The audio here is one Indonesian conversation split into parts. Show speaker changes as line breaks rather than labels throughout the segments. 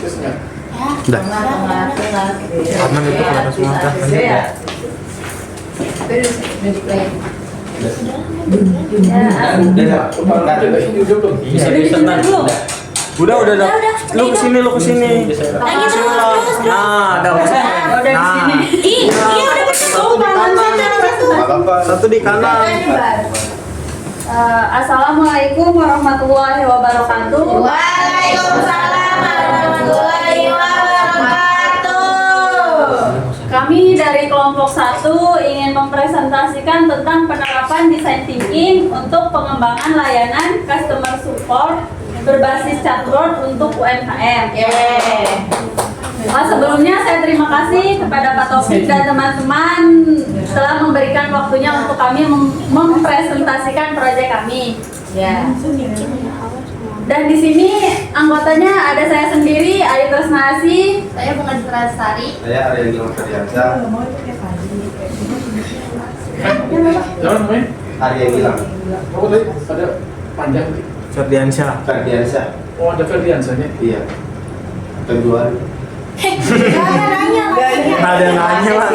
Udah. Aman itu kelihatan semua kan? Udah. Lu kesini. Nah, ada satu di kanan.
Assalamualaikum warahmatullahi wabarakatuh.
Waalaikumsalam warahmatullahi wabarakatuh.
Kami dari kelompok 1 ingin mempresentasikan tentang penerapan design thinking untuk pengembangan layanan customer support berbasis chatbot untuk UMKM. Sebelumnya saya terima kasih kepada Pak Taufik dan teman-teman telah memberikan waktunya untuk kami mempresentasikan proyek kami. Dan di sini anggotanya ada saya sendiri, Ari Tresnasi,
Saya Bunga Citrasari.
Saya Arya Gilang Ferdiansyah. Arya Gilang
Oh, tadi ada panjang nih.
Ferdiansyah.
Ferdiansyah.
Oh, ada Ferdiansyahnya.
Iya. Kedua.
Ada nanya lah.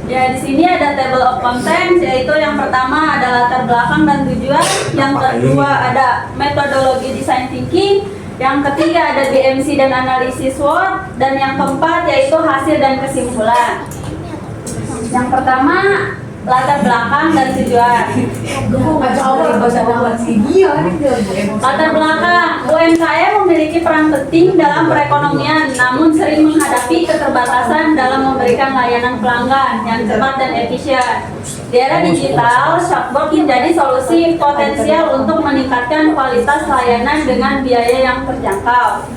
Ya, di sini ada table of contents, yaitu yang pertama ada latar belakang dan tujuan, yang kedua ada metodologi design thinking, yang ketiga ada BMC dan analisis SWOT, dan yang keempat yaitu hasil dan kesimpulan. Yang pertama latar belakang dan tujuan. Latar belakang, UMKM memiliki peran penting dalam perekonomian, namun sering menghadapi keterbatasan dalam memberikan layanan pelanggan yang cepat dan efisien. Di era digital, chatbot menjadi solusi potensial untuk meningkatkan kualitas layanan dengan biaya yang terjangkau.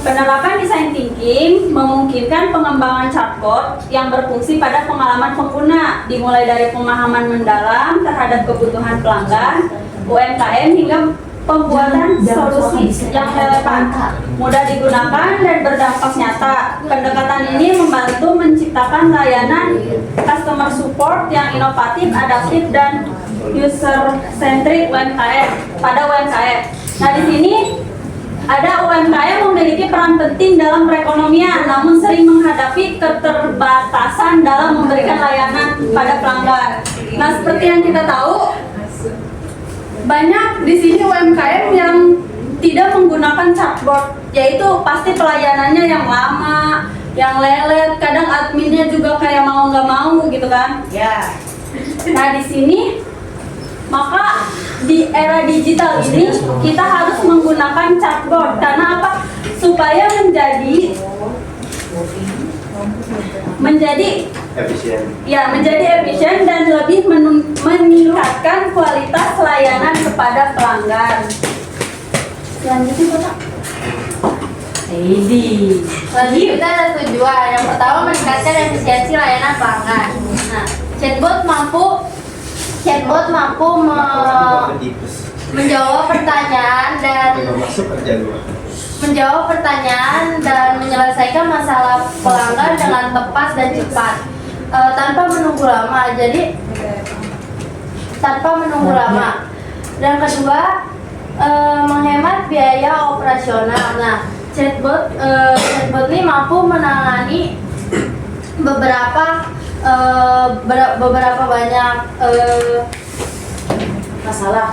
Penerapan design thinking memungkinkan pengembangan chatbot yang berfungsi pada pengalaman pengguna, dimulai dari pemahaman mendalam terhadap kebutuhan pelanggan, UMKM hingga pembuatan solusi yang relevan, mudah digunakan dan berdampak nyata. Pendekatan ini membantu menciptakan layanan customer support yang inovatif, adaptif, dan user-centric pada UMKM. Nah, di sini ada UMKM memiliki peran penting dalam perekonomian, namun sering menghadapi keterbatasan dalam memberikan layanan pada pelanggan. Nah, seperti yang kita tahu, banyak di sini UMKM yang tidak menggunakan chatbot, yaitu pasti pelayanannya yang lama, yang lelet, kadang adminnya juga kayak mau nggak mau gitu kan? Ya. Nah, di sini maka di era digital ini kita harus menggunakan chatbot karena apa? Supaya menjadi efisien dan lebih meningkatkan kualitas layanan kepada pelanggan. Selanjutnya Pak.
Selanjutnya kita ada tujuan. Yang pertama meningkatkan efisiensi layanan pelanggan. Nah, chatbot mampu menjawab pertanyaan dan menyelesaikan masalah pelanggan dengan tepat dan cepat, tanpa menunggu lama. Dan kedua, menghemat biaya operasional. Nah, chatbot ini mampu menangani beberapa banyak masalah,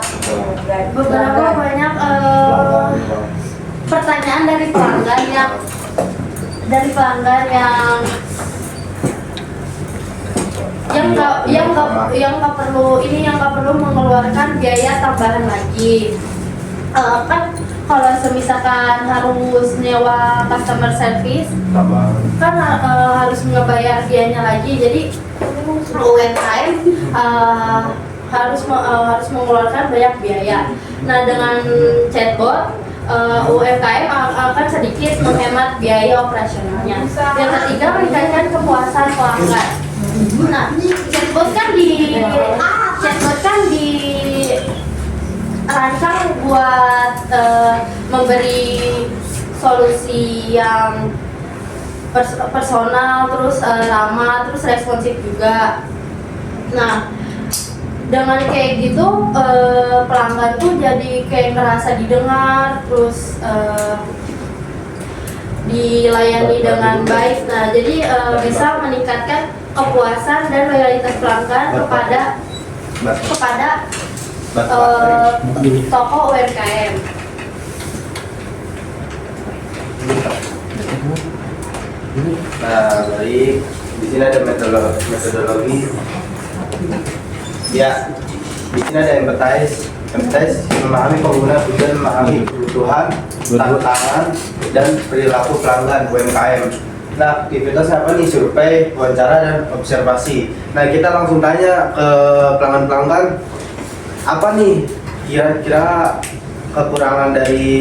pertanyaan dari pelanggan yang nggak perlu mengeluarkan biaya tambahan lagi. Kan kalau semisalkan harus nyewa customer service kan harus ngebayar biayanya lagi, jadi UMKM harus mengeluarkan banyak biaya. Nah, dengan chatbot UMKM akan sedikit menghemat biaya operasionalnya. Yang ketiga, meningkatkan kepuasan pelanggan. Nah, chatbot kan dirancang buat memberi solusi yang personal, terus ramah, terus responsif juga. Nah, dengan kayak gitu pelanggan tuh jadi kayak ngerasa didengar, terus dilayani dengan baik. Nah, jadi bisa meningkatkan kepuasan dan loyalitas pelanggan kepada toko UMKM.
Nah, baik. Di sini ada metodologi. Ya, di sini ada empathize. Empathize memahami pengguna dan memahami kebutuhan, tantangan, dan perilaku pelanggan UMKM. Nah, aktivitas apa nih? Survei, wawancara, dan observasi. Nah, kita langsung tanya ke pelanggan-pelanggan, apa nih kira-kira kekurangan dari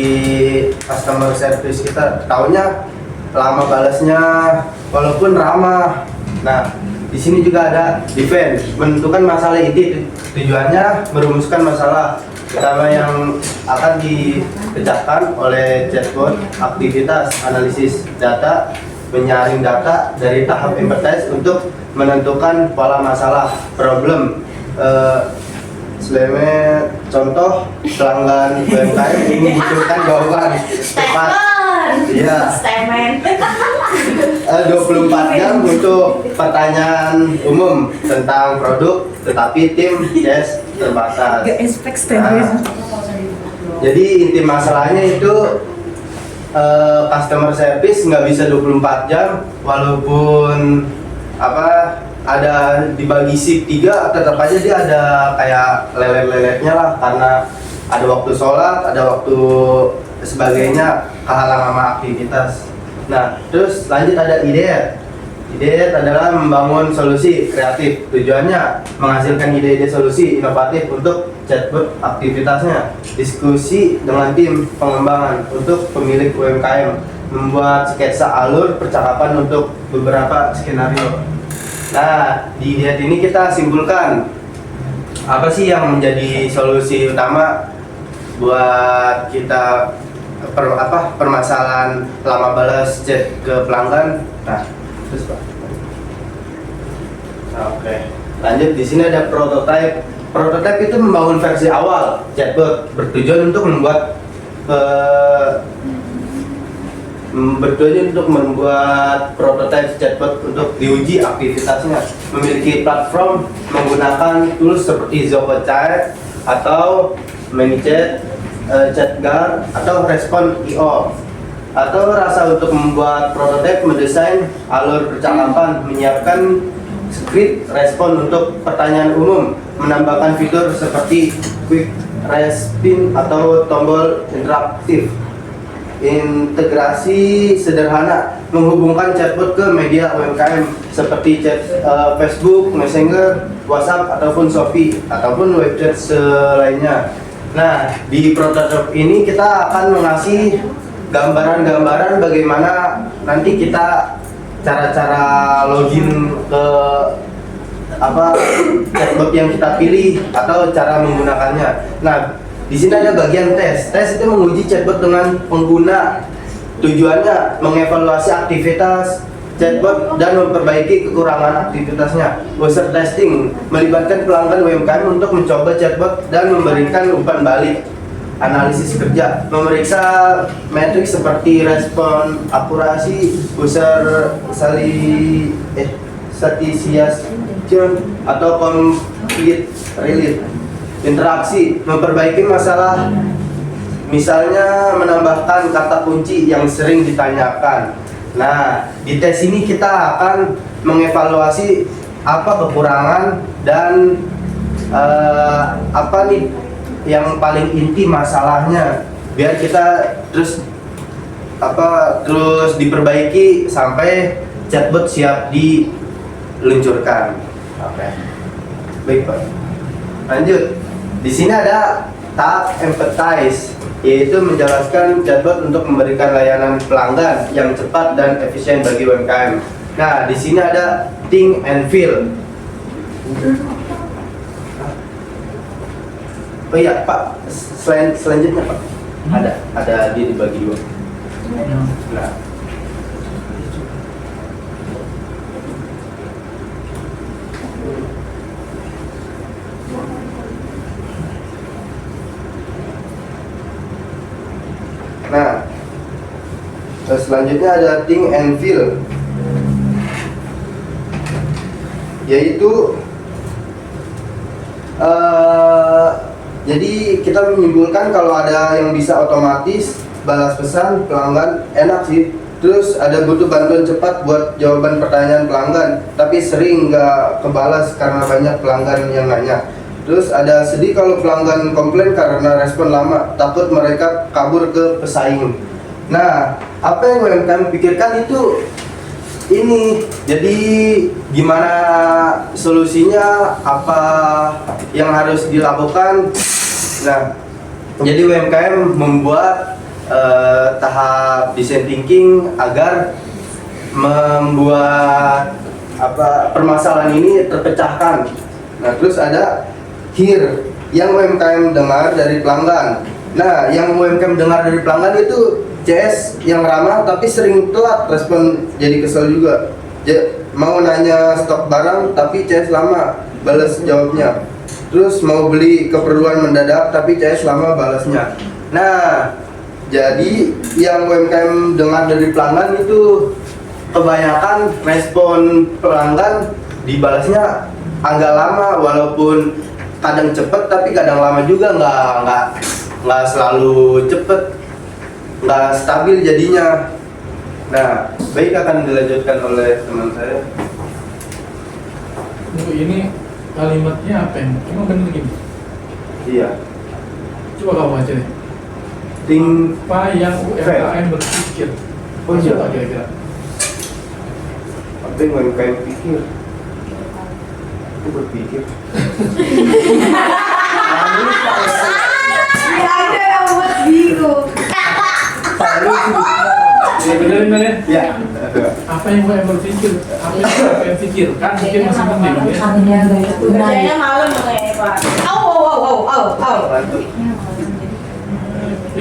customer service kita? Taunya lama balasnya, walaupun ramah. Nah, di sini juga ada defense, menentukan masalah inti, tujuannya merumuskan masalah pertama yang akan dipecahkan oleh chatbot. Aktivitas analisis data, menyaring data dari tahap empathize untuk menentukan pola masalah problem. Seleme contoh pelanggan UMKM ingin dibutuhkan jawaban cepat. Iya. 24 jam untuk pertanyaan umum tentang produk, tetapi tim yes terbatas. Nah, jadi inti masalahnya itu customer service nggak bisa 24 jam, walaupun ada dibagi shift 3, tetap aja dia ada kayak lelet-leletnya lah, karena ada waktu sholat, ada waktu sebagainya, kehalang sama aktivitas. Nah, terus lanjut ada ide. Ide adalah membangun solusi kreatif. Tujuannya menghasilkan ide-ide solusi inovatif untuk chatbot aktivitasnya. Diskusi dengan tim pengembangan untuk pemilik UMKM. Membuat sketsa alur percakapan untuk beberapa skenario. Nah, di ide ini kita simpulkan apa sih yang menjadi solusi utama buat kita permasalahan lama balas chat ke pelanggan. Nah, terus Pak. Oke. Lanjut, di sini ada prototype. Prototype itu membangun versi awal chatbot, bertujuan untuk membuat prototype chatbot untuk diuji aktivitasnya. Memiliki platform menggunakan tools seperti Zoho Chat atau ManyChat, ChatGuard atau Respond.io. Atau rasa untuk membuat prototipe, mendesain alur percakapan, menyiapkan script respon untuk pertanyaan umum, menambahkan fitur seperti quick respin atau tombol interaktif. Integrasi sederhana, menghubungkan chatbot ke media UMKM seperti chat Facebook, Messenger, WhatsApp ataupun Shopee ataupun website selainnya. Nah, di prototipe ini kita akan mengasih gambaran-gambaran bagaimana nanti kita cara-cara login ke chatbot yang kita pilih atau cara menggunakannya. Nah, di sini ada bagian tes. Tes itu menguji chatbot dengan pengguna. Tujuannya mengevaluasi aktivitas chatbot dan memperbaiki kekurangan aktivitasnya. User testing melibatkan pelanggan UMKM untuk mencoba chatbot dan memberikan umpan balik. Analisis kerja memeriksa metrik seperti respon, akurasi, user satisfaction atau complete relate. Interaksi memperbaiki masalah, misalnya menambahkan kata kunci yang sering ditanyakan. Nah, di tes ini kita akan mengevaluasi apa kekurangan dan apa nih yang paling inti masalahnya, biar kita terus diperbaiki sampai chatbot siap diluncurkan. Oke. Baik, Pak. Lanjut. Di sini ada tahap empathize, yaitu menjelaskan chatbot untuk memberikan layanan pelanggan yang cepat dan efisien bagi UMKM. Nah, di sini ada think and feel. Oh iya, Pak, selanjutnya Pak, ada dia dibagi dua. Nah, Selanjutnya ada think and feel, yaitu jadi kita menyimpulkan kalau ada yang bisa otomatis balas pesan pelanggan enak sih. Terus ada butuh bantuan cepat buat jawaban pertanyaan pelanggan, tapi sering nggak kebalas karena banyak pelanggan yang nanya. Terus ada sedih kalau pelanggan komplain karena respon lama, takut mereka kabur ke pesaing. Nah, apa yang UMKM pikirkan itu ini, jadi gimana solusinya, apa yang harus dilakukan. Nah, jadi UMKM membuat tahap design thinking agar membuat permasalahan ini terpecahkan. Nah, terus ada hear yang UMKM dengar dari pelanggan. Nah, yang UMKM dengar dari pelanggan itu CS yang ramah tapi sering telat respon, jadi kesel juga. Mau nanya stok barang tapi CS lama balas jawabnya. Terus mau beli keperluan mendadak tapi CS lama balasnya. Nah, jadi yang UMKM dengar dari pelanggan itu kebanyakan respon pelanggan dibalasnya agak lama, walaupun kadang cepet tapi kadang lama juga, nggak selalu cepet, nggak stabil jadinya. Nah, baik, akan dilanjutkan oleh teman saya.
Bu, ini kalimatnya apa yang emang bener gini?
Iya.
Coba kamu baca deh.
Think
Apa yang UMKM berpikir?
Oh, iya.
Apa kira-kira?
apa yang UMKM pikir? Aku berpikir.
Ada yang buat bingung.
Ya benerin kan ya?
Ya.
Apa yang UMKM berpikir? Apa yang UMKM pikir? Kan mungkin masih penting ya.
Kerjanya malam ya Pak.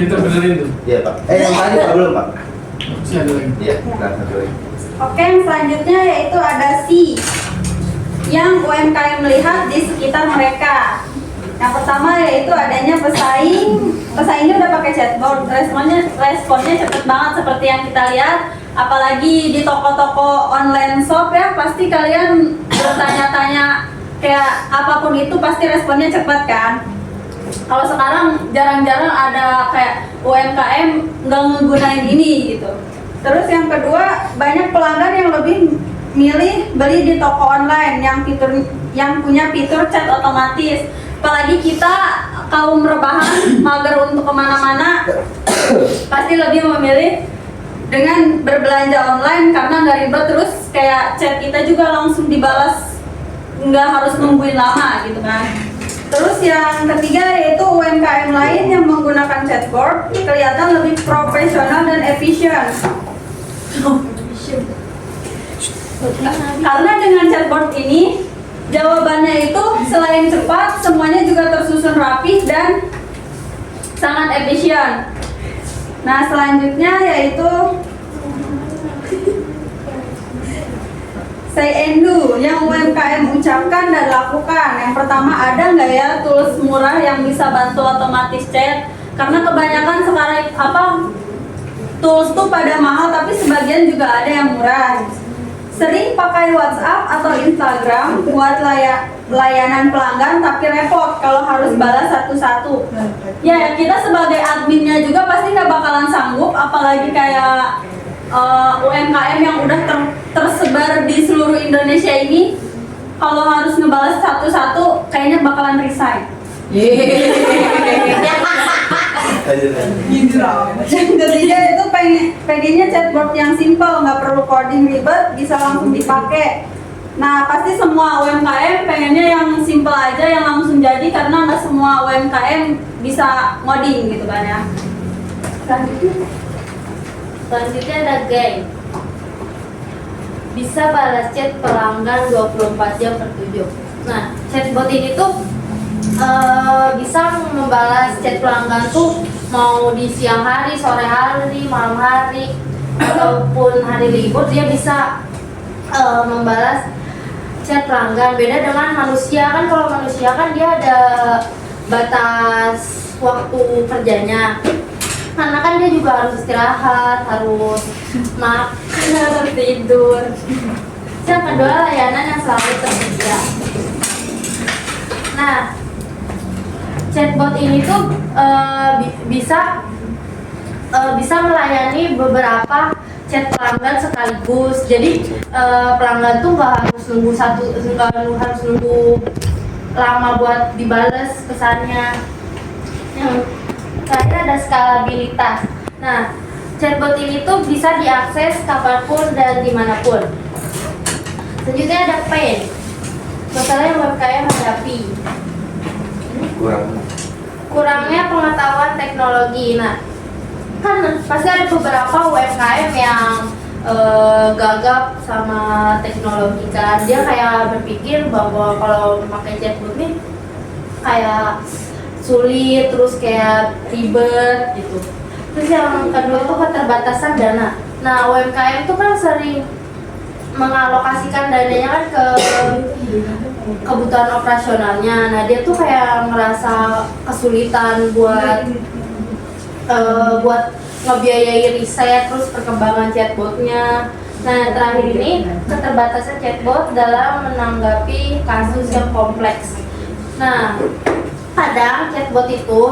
Itu benerin tuh.
Iya, Pak. Yang tadi Pak belum, Pak?
Masih ada lagi.
Iya, nah, satu lagi.
Oke, yang selanjutnya yaitu ada C yang UMKM melihat di sekitar mereka. Yang pertama yaitu adanya pesaing. Pesaingnya udah pakai chatbot, responnya cepet banget seperti yang kita lihat. Apalagi di toko-toko online shop ya, pasti kalian bertanya-tanya kayak apapun itu pasti responnya cepet kan. Kalau sekarang jarang-jarang ada kayak UMKM nggak ngegunain ini gitu. Terus yang kedua, banyak pelanggan yang lebih milih beli di toko online yang punya fitur chat otomatis. Apalagi kita kaum rebahan mager untuk kemana-mana, pasti lebih memilih dengan berbelanja online karena nggak ribet, terus kayak chat kita juga langsung dibalas, nggak harus nungguin lama gitu kan. Terus yang ketiga yaitu UMKM lain yang menggunakan chatbot kelihatan lebih profesional dan efisien. Karena dengan chatbot ini jawabannya itu selain cepat, semuanya juga tersusun rapi dan sangat efisien. Nah, selanjutnya yaitu say and do yang UMKM ucapkan dan lakukan. Yang pertama, ada nggak ya tools murah yang bisa bantu otomatis chat? Karena kebanyakan sekarang tools tuh pada mahal, tapi sebagian juga ada yang murah. Sering pakai WhatsApp atau Instagram buat layanan pelanggan, tapi repot kalau harus balas satu-satu. Ya, kita sebagai adminnya juga pasti nggak bakalan sanggup, apalagi kayak UMKM yang udah tersebar di seluruh Indonesia ini, kalau harus ngebalas satu-satu kayaknya bakalan resign. Yang ketiga itu pengennya chatbot yang simple, nggak perlu coding ribet, bisa langsung dipakai. Nah, pasti semua UMKM pengennya yang simple aja, yang langsung jadi, karena nggak semua UMKM bisa ngoding gitu kan ya.
Selanjutnya ada geng. Bisa balas chat pelanggan 24 jam per 7. Nah, chatbot ini tuh bisa membalas chat pelanggan tuh mau di siang hari, sore hari, malam hari, ataupun hari libur, dia bisa membalas chat pelanggan. Beda dengan manusia kan, kalau manusia kan dia ada batas waktu kerjanya. karena kan dia juga harus istirahat, harus makan, harus tidur. Yang kedua, layanan yang selalu tersedia. Nah, chatbot ini tuh bisa melayani beberapa chat pelanggan sekaligus. Jadi pelanggan tuh nggak harus nunggu lama buat dibales pesannya. Yang terakhir ada skalabilitas. Nah, chatbot ini tuh bisa diakses kapanpun dan dimanapun. Selanjutnya ada pain. Masalah yang UMKM hadapi. Kurangnya pengetahuan teknologi. Nah, kan pasti ada beberapa UMKM yang gagap sama teknologi kan. Dia kayak berpikir bahwa kalau memakai chatbot nih kayak sulit, terus kayak ribet gitu. Terus yang kedua itu keterbatasan dana. Nah, UMKM itu kan sering mengalokasikan dananya kan ke kebutuhan operasionalnya. Nah, dia tuh kayak merasa kesulitan buat ngebiayai riset, terus perkembangan chatbotnya. Nah, terakhir ini keterbatasan chatbot dalam menanggapi kasus yang kompleks. Nah, kadang chatbot itu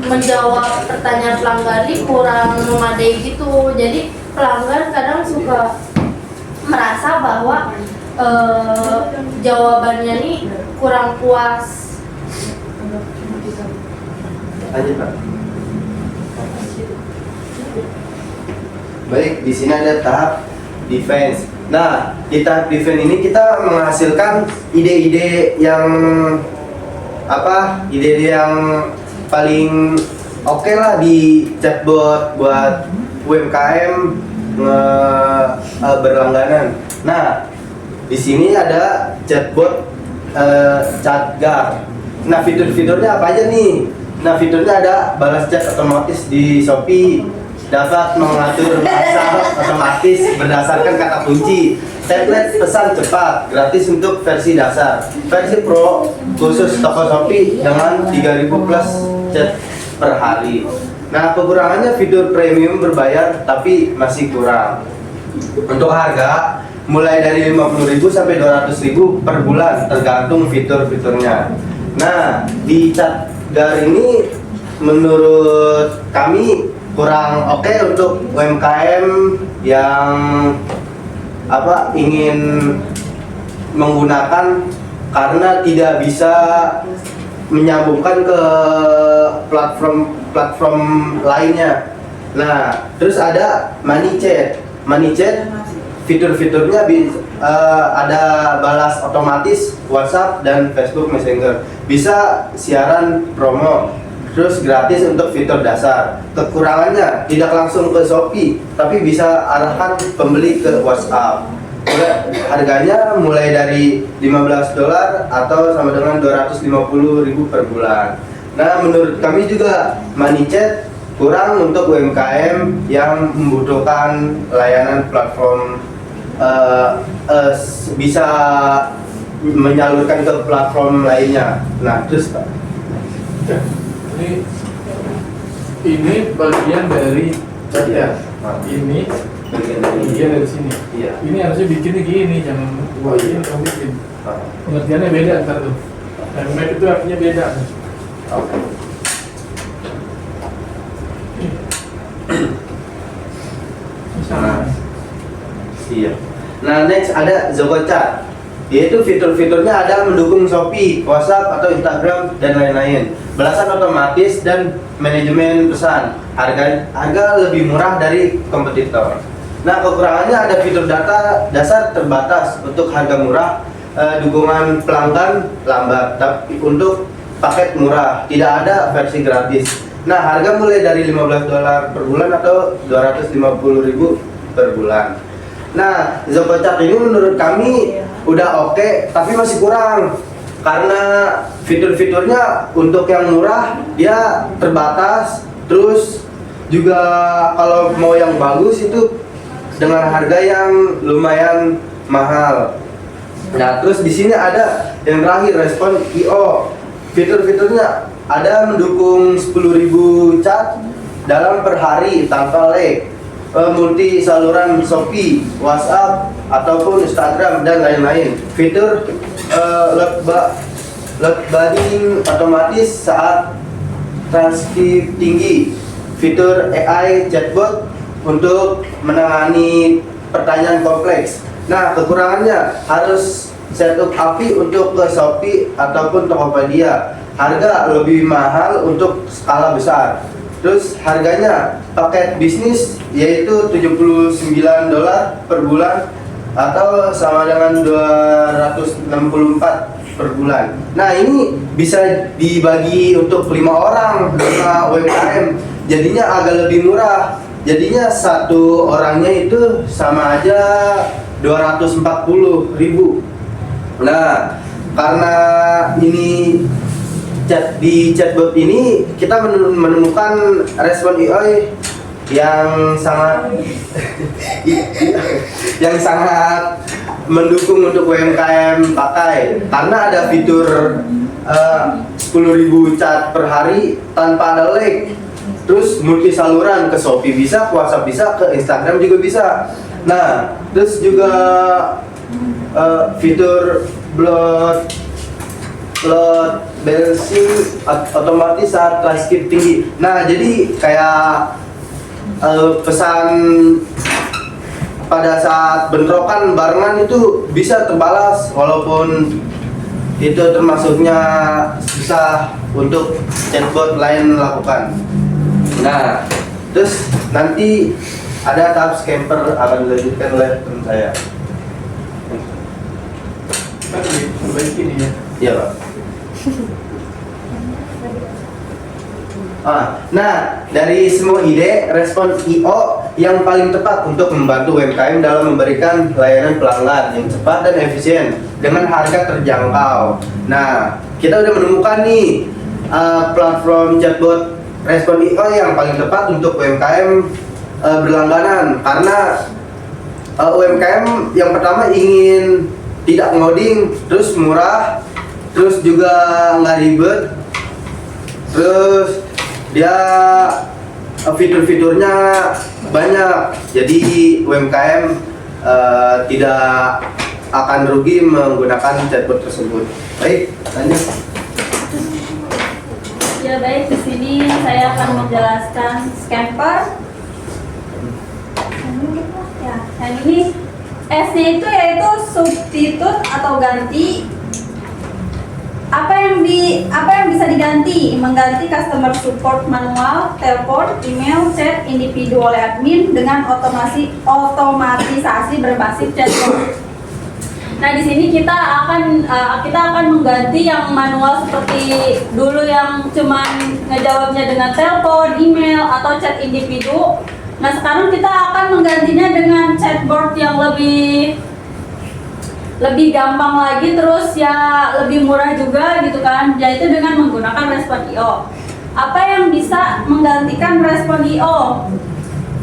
menjawab pertanyaan pelanggan ini kurang memadai gitu. Jadi pelanggan kadang suka merasa bahwa jawabannya ini kurang puas.
Lanjut, Pak. Baik, di sini ada tahap defense. Nah, di tahap defense ini kita menghasilkan ide-ide yang ide-ide yang paling oke lah di chatbot buat UMKM berlangganan. Nah, di sini ada chatbot ChatGuard. Nah, fitur-fiturnya apa aja nih? Nah, fiturnya ada balas chat otomatis di Shopee, dapat mengatur masa otomatis berdasarkan kata kunci, template pesan cepat, gratis untuk versi dasar, versi pro khusus toko Shopee dengan 3000 plus chat per hari. Nah, kekurangannya fitur premium berbayar tapi masih kurang. Untuk harga mulai dari 50.000 sampai 200.000 per bulan tergantung fitur-fiturnya. Nah, di ChatGuard ini menurut kami kurang oke untuk UMKM yang ingin menggunakan karena tidak bisa menyambungkan ke platform lainnya. Nah, terus ada MoneyChat. MoneyChat fitur-fiturnya ada balas otomatis WhatsApp dan Facebook Messenger. Bisa siaran promo. Terus gratis untuk fitur dasar. Kekurangannya tidak langsung ke Shopee, tapi bisa arahkan pembeli ke WhatsApp. Harganya mulai dari $15 atau sama dengan 250.000 per bulan. Nah, menurut kami juga MoneyChat kurang untuk UMKM yang membutuhkan layanan platform bisa menyalurkan ke platform lainnya. Nah, terus Pak.
Ini bagian dari ya. Ini bagian dari sini.
Iya.
Ini harusnya bikinnya gini, jangan buat ini kamu bikin. Pengertiannya beda ntar tuh. Dan map itu artinya beda.
Oke.
Misalnya.
Iya. Nah, next ada Zocochat. Yaitu fitur-fiturnya ada mendukung Shopee, WhatsApp atau Instagram dan lain-lain. Balasan otomatis dan manajemen pesan. Harga lebih murah dari kompetitor. Nah, kekurangannya ada fitur data dasar terbatas untuk harga murah, dukungan pelanggan lambat, tapi untuk paket murah tidak ada versi gratis. Nah, harga mulai dari $15 per bulan atau 250.000 per bulan. Nah, Zocochat ini menurut kami udah oke, tapi masih kurang karena fitur-fiturnya untuk yang murah dia terbatas. Terus juga kalau mau yang bagus itu dengan harga yang lumayan mahal. Nah, terus di sini ada yang terakhir respon IO. Fitur-fiturnya ada mendukung 10.000 chat dalam per hari tanpa lag, multi saluran Shopee, WhatsApp ataupun Instagram dan lain-lain. Fitur load binding otomatis saat transkrip tinggi. Fitur AI chatbot untuk menangani pertanyaan kompleks. Nah, kekurangannya harus setup API untuk ke Shopee ataupun Tokopedia. Harga lebih mahal untuk skala besar. Terus harganya paket bisnis yaitu $79 per bulan atau sama dengan 264 per bulan. Nah, ini bisa dibagi untuk 5 orang, 5 UMKM. Jadinya agak lebih murah. Jadinya satu orangnya itu sama aja 240.000. Nah, karena ini di chatbot ini kita menemukan respon AI yang sangat yang sangat mendukung untuk UMKM pakai, karena ada fitur 10.000 chat per hari tanpa ada lag. Terus multi saluran, ke Shopee bisa, ke WhatsApp bisa, ke Instagram juga bisa. Nah, terus juga fitur blood balancing otomatis saat transkrip tinggi. Nah, jadi kayak pesan pada saat bentrokan barengan itu bisa terbalas, walaupun itu termasuknya susah untuk chatbot lain lakukan. Nah, terus nanti ada tahap scamper akan dilanjutkan oleh teman saya.
Perbaiki ini ya.
Iya, Pak. Nah, dari semua ide, respon IO yang paling tepat untuk membantu UMKM dalam memberikan layanan pelanggan yang cepat dan efisien dengan harga terjangkau. Nah, kita udah menemukan nih platform chatbot respon IO yang paling tepat untuk UMKM berlangganan, karena UMKM yang pertama ingin tidak ngoding, terus murah, terus juga nggak ribet, terus dia fitur-fiturnya banyak, jadi UMKM tidak akan rugi menggunakan chatbot tersebut. Baik, lanjut.
Ya baik, di sini saya akan menjelaskan scamper. Ya, yang ini S-nya itu yaitu substitute atau ganti. Apa yang bisa diganti? Mengganti customer support manual, telepon, email, chat individu oleh admin dengan otomatisasi berbasis chatbot. Nah, di sini kita akan mengganti yang manual seperti dulu yang cuman ngejawabnya dengan telepon, email atau chat individu. Nah, sekarang kita akan menggantinya dengan chatbot yang lebih gampang lagi, terus ya lebih murah juga gitu kan, yaitu dengan menggunakan respon IO. Apa yang bisa menggantikan respon IO?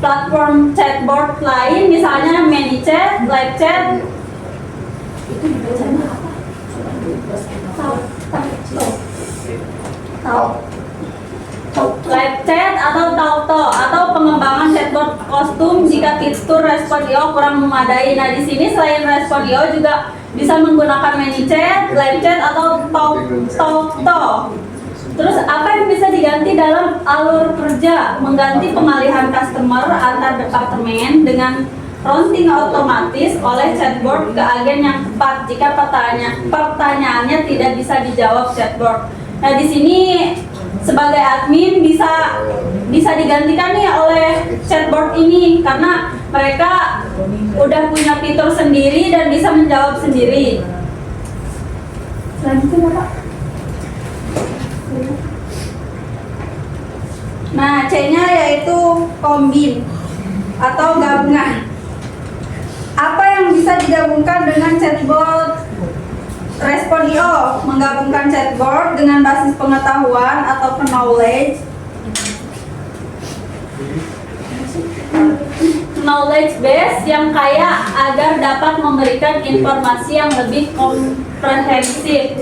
Platform chatbot lain misalnya ManyChat, LiveChat. Itu dibacanya apa? LiveChat atau Tauto atau pengembangan chatbot kostum jika fitur respon IO kurang memadai. Nah, di sini selain respon IO juga bisa menggunakan ManyChat, LiveChat atau Tauto. Terus apa yang bisa diganti dalam alur kerja? Mengganti pengalihan customer antar departemen dengan routing otomatis oleh chatbot ke agen yang tepat jika pertanyaannya tidak bisa dijawab chatbot. Nah, di sini sebagai admin bisa digantikan nih oleh chatbot ini, karena mereka udah punya fitur sendiri dan bisa menjawab sendiri. Selanjutnya, Pak. Nah, C-nya yaitu combine atau gabungan. Apa yang bisa digabungkan dengan chatbot respon IO? Menggabungkan chatbot dengan basis pengetahuan atau knowledge. knowledge base yang kaya agar dapat memberikan informasi yang lebih komprehensif.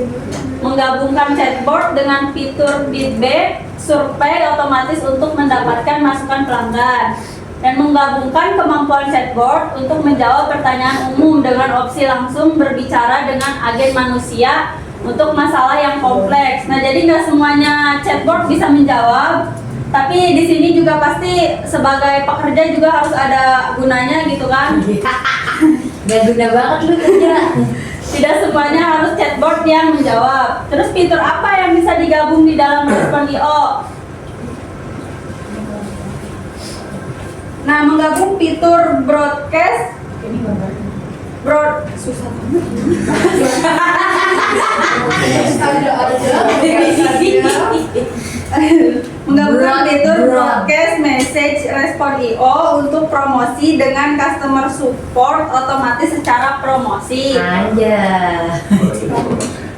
Menggabungkan chatbot dengan fitur feedback, survei otomatis untuk mendapatkan masukan pelanggan. Dan menggabungkan kemampuan chatbot untuk menjawab pertanyaan umum dengan opsi langsung berbicara dengan agen manusia untuk masalah yang kompleks. Nah, jadi nggak semuanya chatbot bisa menjawab, tapi di sini juga pasti sebagai pekerja juga harus ada gunanya gitu kan?
Gak guna banget lu kerja.
Tidak semuanya harus chatbot yang menjawab. Terus fitur apa yang bisa digabung di dalam Respon.io? Nah, menggabung fitur broadcast, susah banget. Menggabungkan fitur broadcast message Respon.io untuk promosi dengan customer support otomatis secara promosi.
Aja.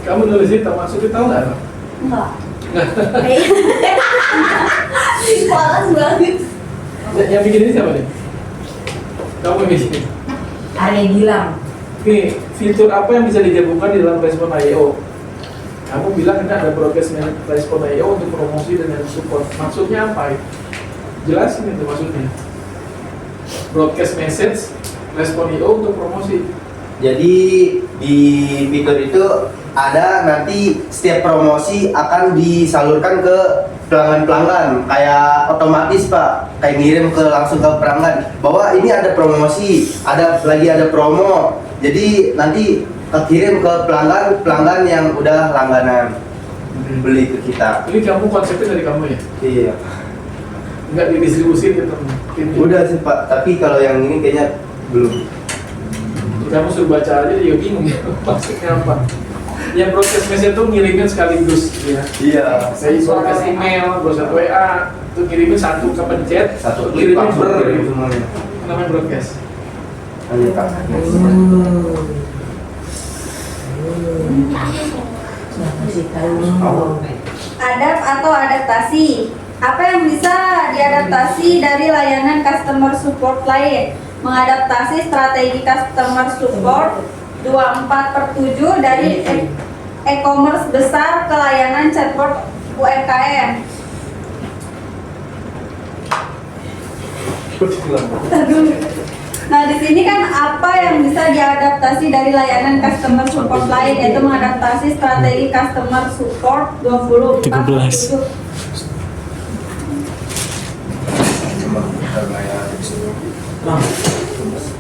Kamu nulis itu maksudnya tahu nggak?
Enggak.
Panas banget.
Yang bikin ini siapa nih? Kamu yang bikin.
Arya Gilang.
Nih, fitur apa yang bisa digabungkan di dalam Respon.io? Kamu bilang ini ada broadcast Respon.io untuk promosi dan support. Maksudnya apa? Jelasin itu maksudnya. Broadcast message Respon.io untuk promosi.
Jadi di fitur itu ada nanti setiap promosi akan disalurkan ke pelanggan-pelanggan, kayak otomatis Pak, kayak ngirim ke langsung ke pelanggan bahwa ini ada promosi, ada promo. Jadi nanti kirim ke pelanggan yang udah langganan beli ke kita.
Ini kamu konsepnya dari kamu ya?
Iya.
Enggak didistribusi gitu.
Udah sih Pak, tapi kalau yang ini kayaknya belum.
Kamu suruh baca aja dia bingung ya maksudnya apa. Yang broadcast message itu ngirimin sekaligus ya.
Iya.
Saya broadcast email, broadcast WA, itu ngirimin satu ke pencet,
Satu
ngirimin
langsung
ber
kirim semuanya.
namanya broadcast.
Iya Pak.
Atau adaptasi. Apa yang bisa diadaptasi dari layanan customer support lain? Mengadaptasi strategi customer support 24/7 dari e-commerce besar ke layanan chatbot UMKM. Nah, di sini kan apa yang bisa diadaptasi dari layanan customer support lain, yaitu mengadaptasi strategi customer support 24/7.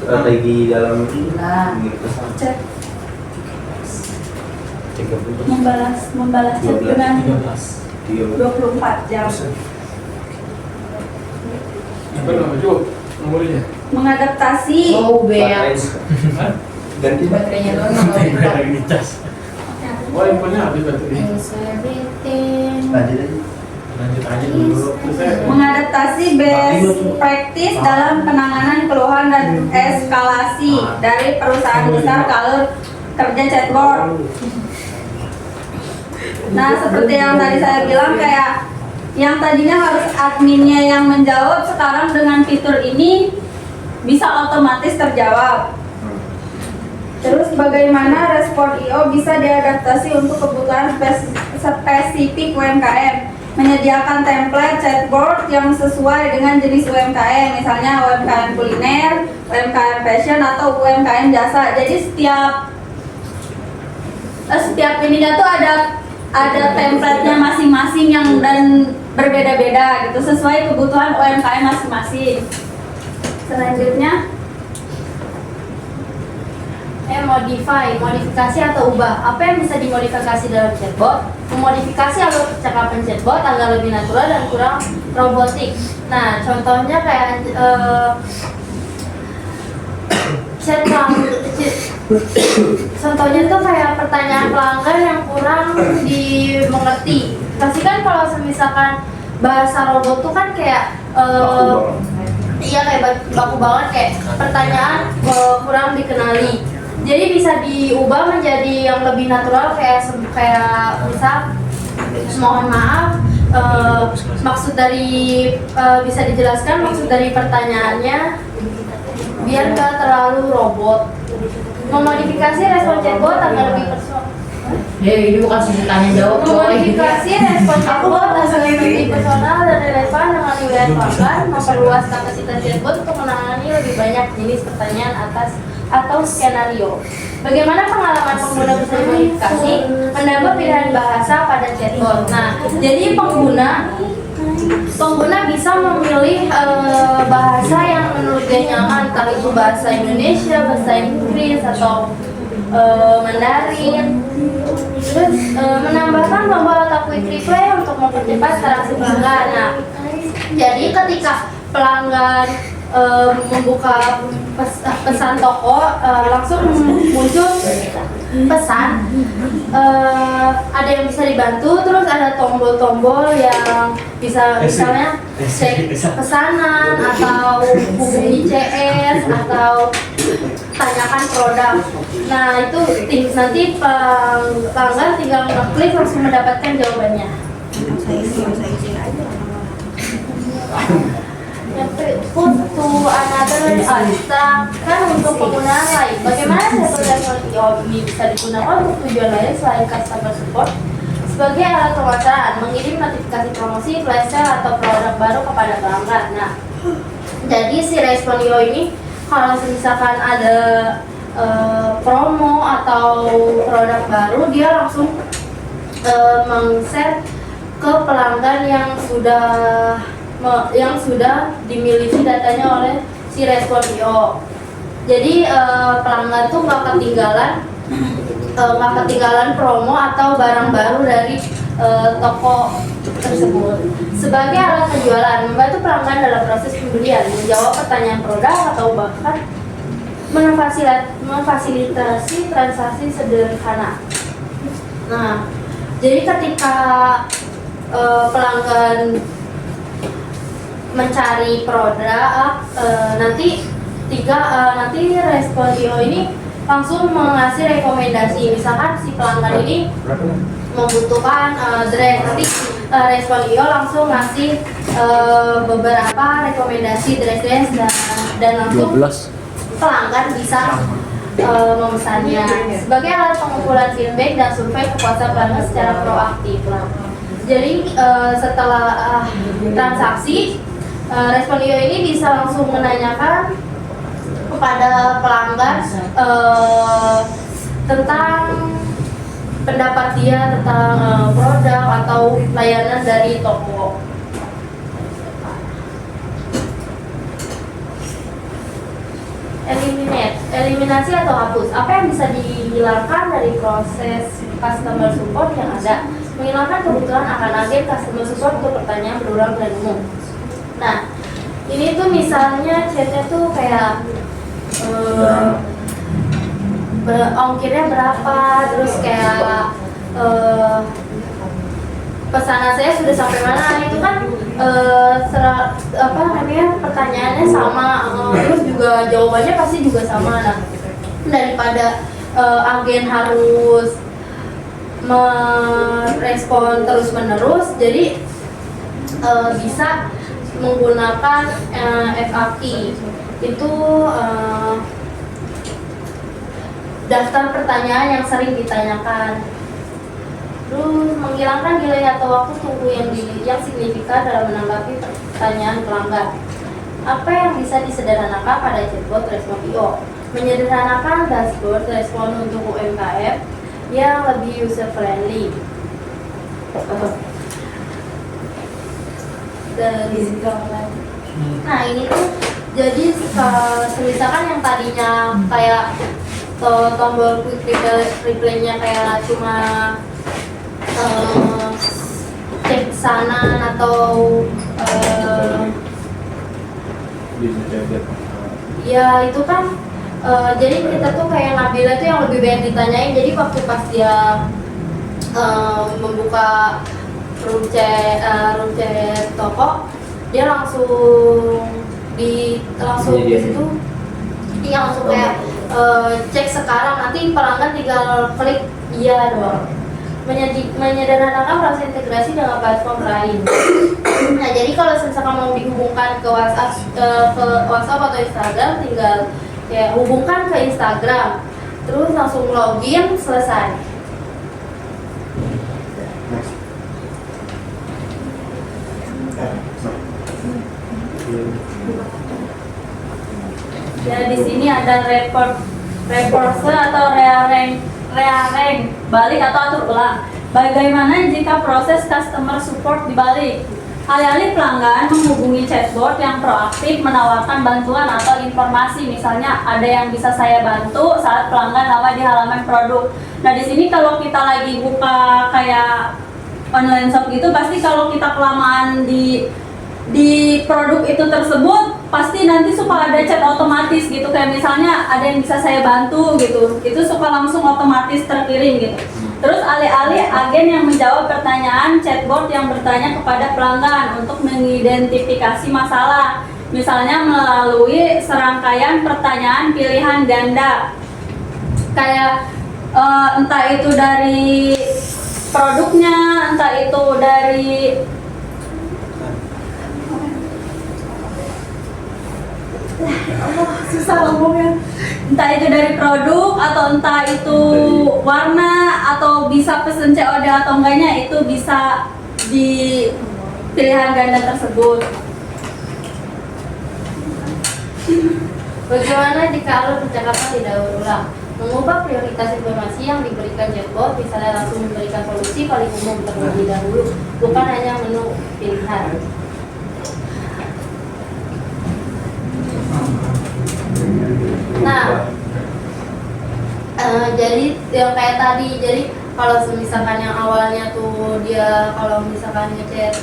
Strategi dalam
Chat. Membalas chat dengan 24 jam.
Apa namanya? Coba nomornya.
Mengadaptasi
ganti
Baterainya doang nggak mau dipak.
Oh, infonya habis baterainya.
Lanjut aja dulu.
mengadaptasi best practice dalam penanganan keluhan dan eskalasi dari perusahaan besar kalau kerja chatbot. Nah, seperti yang tadi saya bilang, kayak yang tadinya harus adminnya yang menjawab, sekarang dengan fitur ini bisa otomatis terjawab. Terus bagaimana Respon.io bisa diadaptasi untuk kebutuhan spesifik UMKM? Menyediakan template chatbot yang sesuai dengan jenis UMKM, misalnya UMKM kuliner, UMKM fashion, atau UMKM jasa. Jadi setiap ininya tuh ada template-nya masing-masing yang dan berbeda-beda gitu, sesuai kebutuhan UMKM masing-masing. Selanjutnya modifikasi atau ubah. Apa yang bisa dimodifikasi dalam chatbot? Memodifikasi alur percakapan chatbot agar lebih natural dan kurang robotik. Nah, contohnya kayak contohnya tuh kayak pertanyaan pelanggan yang kurang dimengerti. Pasti kan kalau misalkan bahasa robot tuh kan kayak iya kayak baku banget, kayak pertanyaan kurang dikenali. Jadi bisa diubah menjadi yang lebih natural, kayak misal mohon maaf,
maksud dari bisa dijelaskan maksud dari pertanyaannya biar nggak terlalu robot. Memodifikasi respon chatbot agar lebih personal.
Ini bukan sesi tanya jawab coy.
Memodifikasi respon chatbot agar lebih personal dan relevan dengan wilayah pelanggan, memperluas kapasitas chatbot untuk menangani lebih banyak jenis pertanyaan atas atau skenario. Bagaimana pengalaman pengguna bisa dimodifikasi? Menambah pilihan bahasa pada chatbot. Nah, jadi pengguna bisa memilih bahasa yang menurut dia nyaman, entah itu bahasa Indonesia, bahasa Inggris atau Mandarin. Terus menambahkan tombol atau quick reply untuk mempercepat interaksi pelanggan. Nah, jadi ketika pelanggan membuka pesan toko, langsung muncul pesan, ada yang bisa dibantu, terus ada tombol-tombol yang bisa misalnya cek pesanan atau hubungi CS atau tanyakan produk. Nah itu nanti pelanggan tinggal ngeklik langsung mendapatkan jawabannya. Put to another kan untuk penggunaan lain. Bagaimana chatbot ini bisa digunakan untuk tujuan lain selain customer support? Sebagai alat pemasaran, mengirim notifikasi promosi, flash sale atau produk baru kepada pelanggan. Nah, jadi si Respon.io ini kalau misalkan ada promo atau produk baru, dia langsung meng-share ke pelanggan yang sudah dimiliki datanya oleh si Respon.io. Jadi pelanggan tuh nggak ketinggalan promo atau barang baru dari toko tersebut. Sebagai alat penjualan, membantu pelanggan dalam proses pembelian, menjawab pertanyaan produk atau bahkan memfasilitasi transaksi sederhana. Nah, jadi ketika pelanggan mencari produk, nanti Respon.io ini langsung mengasih rekomendasi. Misalkan si pelanggan ini membutuhkan dress, nanti Respon.io langsung ngasih beberapa rekomendasi dress dan langsung
12.
pelanggan bisa memesannya. Sebagai alat pengumpulan feedback dan survei kepuasan pelanggan secara proaktif. Jadi setelah transaksi, Respon.io ini bisa langsung menanyakan kepada pelanggan tentang pendapat dia tentang produk atau layanan dari toko. Eliminasi atau hapus. Apa yang bisa dihilangkan dari proses customer support yang ada? Menghilangkan kebutuhan akan agen customer support untuk pertanyaan berulang dan umum. Nah, ini tuh misalnya chatnya tuh kayak ongkirnya berapa, terus kayak pesanan saya sudah sampai mana, itu kan pertanyaannya sama, terus juga jawabannya pasti juga sama. Nah, daripada agen harus merespon terus menerus, jadi bisa menggunakan FAQ. Itu daftar pertanyaan yang sering ditanyakan. Terus menghilangkan delay atau waktu tunggu yang signifikan dalam menanggapi pertanyaan pelanggan. Apa yang bisa disederhanakan pada chatbot Respon.io? Menyederhanakan dashboard respon untuk UMKM yang lebih user friendly. Nah ini tuh jadi misalkan yang tadinya kayak tombol quick reply-nya kayak cuma cek pesanan atau ya itu kan jadi kita tuh kayak ngambilnya tuh yang lebih banyak ditanyain. Jadi waktu pas dia membuka room chat toko, dia langsung di situ dia langsung kayak cek sekarang, nanti pelanggan tinggal klik iya doang. menyederhanakan proses integrasi dengan platform lain. Nah, jadi kalau misalkan mau dihubungkan ke WhatsApp, ke WhatsApp atau Instagram, tinggal ya hubungkan ke Instagram, terus langsung login, selesai.
Ya, di sini ada reverse atau rearrange balik atau atur ulang. Bagaimana jika proses customer support dibalik? Alih-alih pelanggan menghubungi chatbot yang proaktif menawarkan bantuan atau informasi, misalnya ada yang bisa saya bantu saat pelanggan lama di halaman produk. Nah, di sini kalau kita lagi buka kayak online shop gitu, pasti kalau kita kelamaan di produk itu tersebut, pasti nanti suka ada chat otomatis gitu, kayak misalnya ada yang bisa saya bantu gitu, itu suka langsung otomatis terkirim gitu. Terus alih-alih agen yang menjawab pertanyaan, chatbot yang bertanya kepada pelanggan untuk mengidentifikasi masalah, misalnya melalui serangkaian pertanyaan pilihan ganda, kayak entah itu dari produknya, entah itu dari susah ngomongnya, entah itu dari produk atau entah itu warna atau bisa pesen COD atau enggaknya, itu bisa di pilihan ganda tersebut.
Bagaimana jika alur percakapan didaur ulang? Mengubah prioritas informasi yang diberikan chatbot, misalnya langsung memberikan solusi paling umum terlebih dahulu, bukan hanya menu pilihan. Nah, jadi yang kayak tadi, jadi kalau misalkan yang awalnya tuh dia kalau misalkan ngechat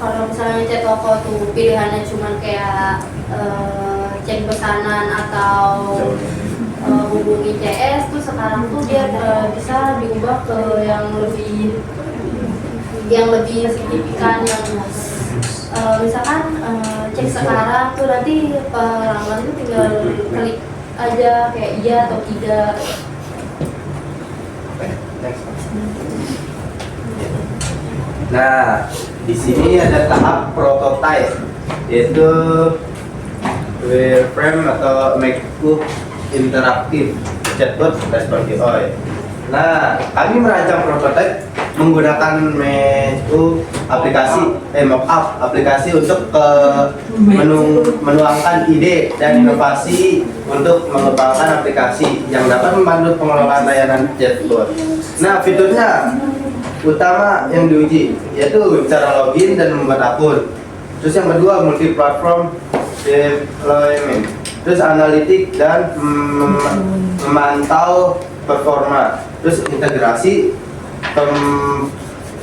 kalau misalnya ngechat toko tuh pilihannya cuman kayak cek pesanan atau hubungi CS, tuh sekarang tuh dia bisa diubah ke yang lebih signifikan, yang misalkan cek sekarang tuh nanti pelanggan itu tinggal klik aja kayak iya atau tidak.
Nah, di sini ada tahap prototype, yaitu wireframe atau makeup interaktif chatbot responsive AI. Nah, kami merancang prototipe menggunakan mockup aplikasi untuk menuangkan ide dan inovasi untuk mengembangkan aplikasi yang dapat membantu pengelolaan layanan chatbot. Nah, fiturnya utama yang diuji yaitu cara login dan membuat akun. Terus yang kedua multi platform deployment. Terus analitik dan memantau performa. Terus integrasi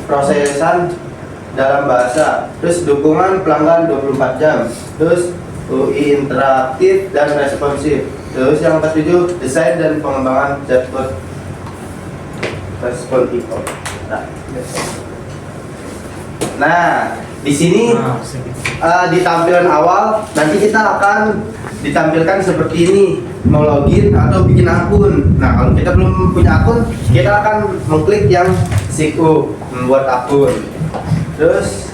prosesan dalam bahasa. Terus dukungan pelanggan 24 jam. Terus UI interaktif dan responsif. Terus yang ketujuh desain dan pengembangan chatbot responsif. Nah, di sini di tampilan awal nanti kita akan ditampilkan seperti ini, mau login atau bikin akun. Nah, kalau kita belum punya akun, kita akan mengklik yang sign up, membuat akun. Terus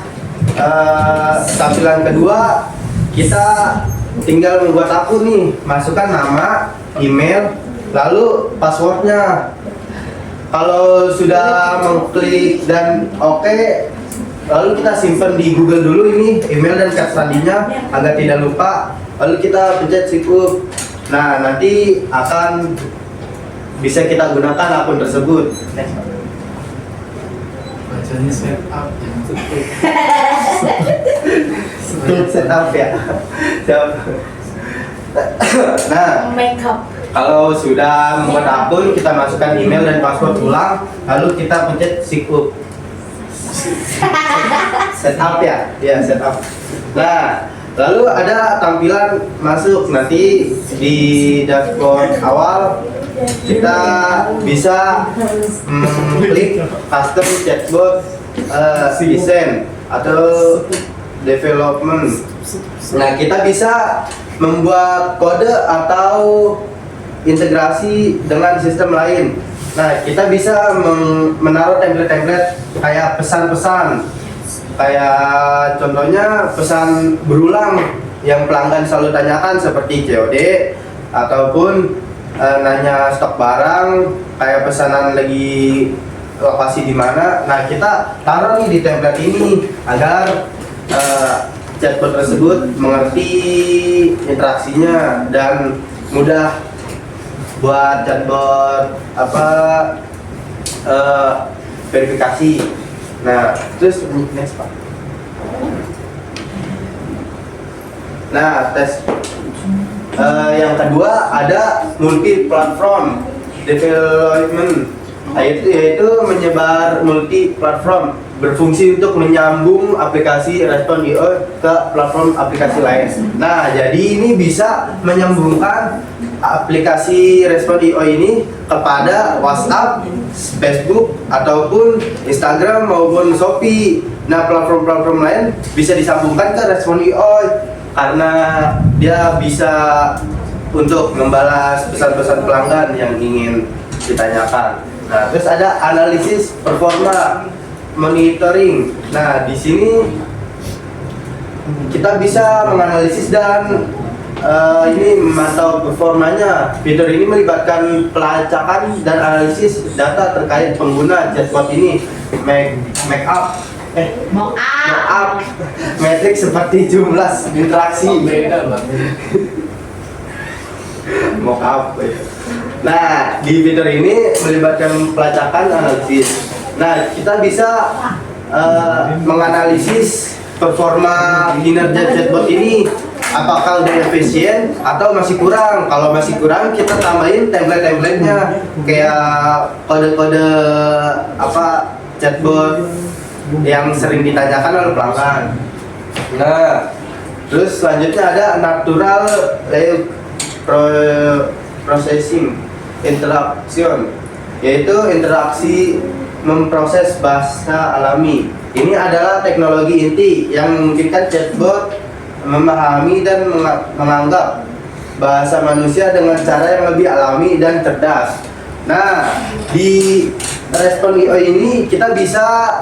tampilan kedua kita tinggal membuat akun nih, masukkan nama, email, lalu passwordnya. Kalau sudah mengklik dan oke, lalu kita simpan di Google dulu ini email dan sandinya agar tidak lupa. Lalu kita pencet sign up. Nah, nanti akan bisa kita gunakan akun tersebut.
Bacanya setup yang tutup.
Setup ya. Nah,
Makeup.
kalau sudah membuat akun, kita masukkan email dan password ulang, lalu kita pencet sign up. Setup ya, setup. Nah, lalu ada tampilan masuk nanti di dashboard awal. Kita bisa klik custom chatbot design atau development. Nah, kita bisa membuat kode atau integrasi dengan sistem lain. Nah, kita bisa menaruh template-template kayak pesan-pesan. Kayak contohnya pesan berulang yang pelanggan selalu tanyakan seperti COD ataupun nanya stok barang, kayak pesanan lagi lokasi di mana. Nah, kita taruh nih di template ini agar chatbot tersebut mengerti interaksinya dan mudah buat chatbot verifikasi. Nah, terus next Pak. Nah, tes yang kedua ada multi platform development, yaitu menyebar multi platform, berfungsi untuk menyambung aplikasi Respond.io ke platform aplikasi lain. Nah, jadi ini bisa menyambungkan aplikasi Respond.io ini kepada WhatsApp, Facebook, ataupun Instagram maupun Shopee. Nah, platform-platform lain bisa disambungkan ke Respond.io karena dia bisa untuk membalas pesan-pesan pelanggan yang ingin ditanyakan. Nah, terus ada analisis performa monitoring. Nah, di sini kita bisa menganalisis dan ini memantau performanya. Fitur ini melibatkan pelacakan dan analisis data terkait pengguna chatbot ini. Mock-up metrik seperti jumlah interaksi. Mock-up. Nah, di fitur ini melibatkan pelacakan analisis. Nah, kita bisa menganalisis performa kinerja chatbot ini, apakah udah efisien atau masih kurang. Kalau masih kurang, kita tambahin template-templatenya kayak kode-kode chatbot yang sering ditanyakan oleh pelanggan. Nah, terus selanjutnya ada natural processing interaction, yaitu interaksi memproses bahasa alami. Ini adalah teknologi inti yang memungkinkan chatbot memahami dan menganggap bahasa manusia dengan cara yang lebih alami dan cerdas. Nah, di Respond.io ini kita bisa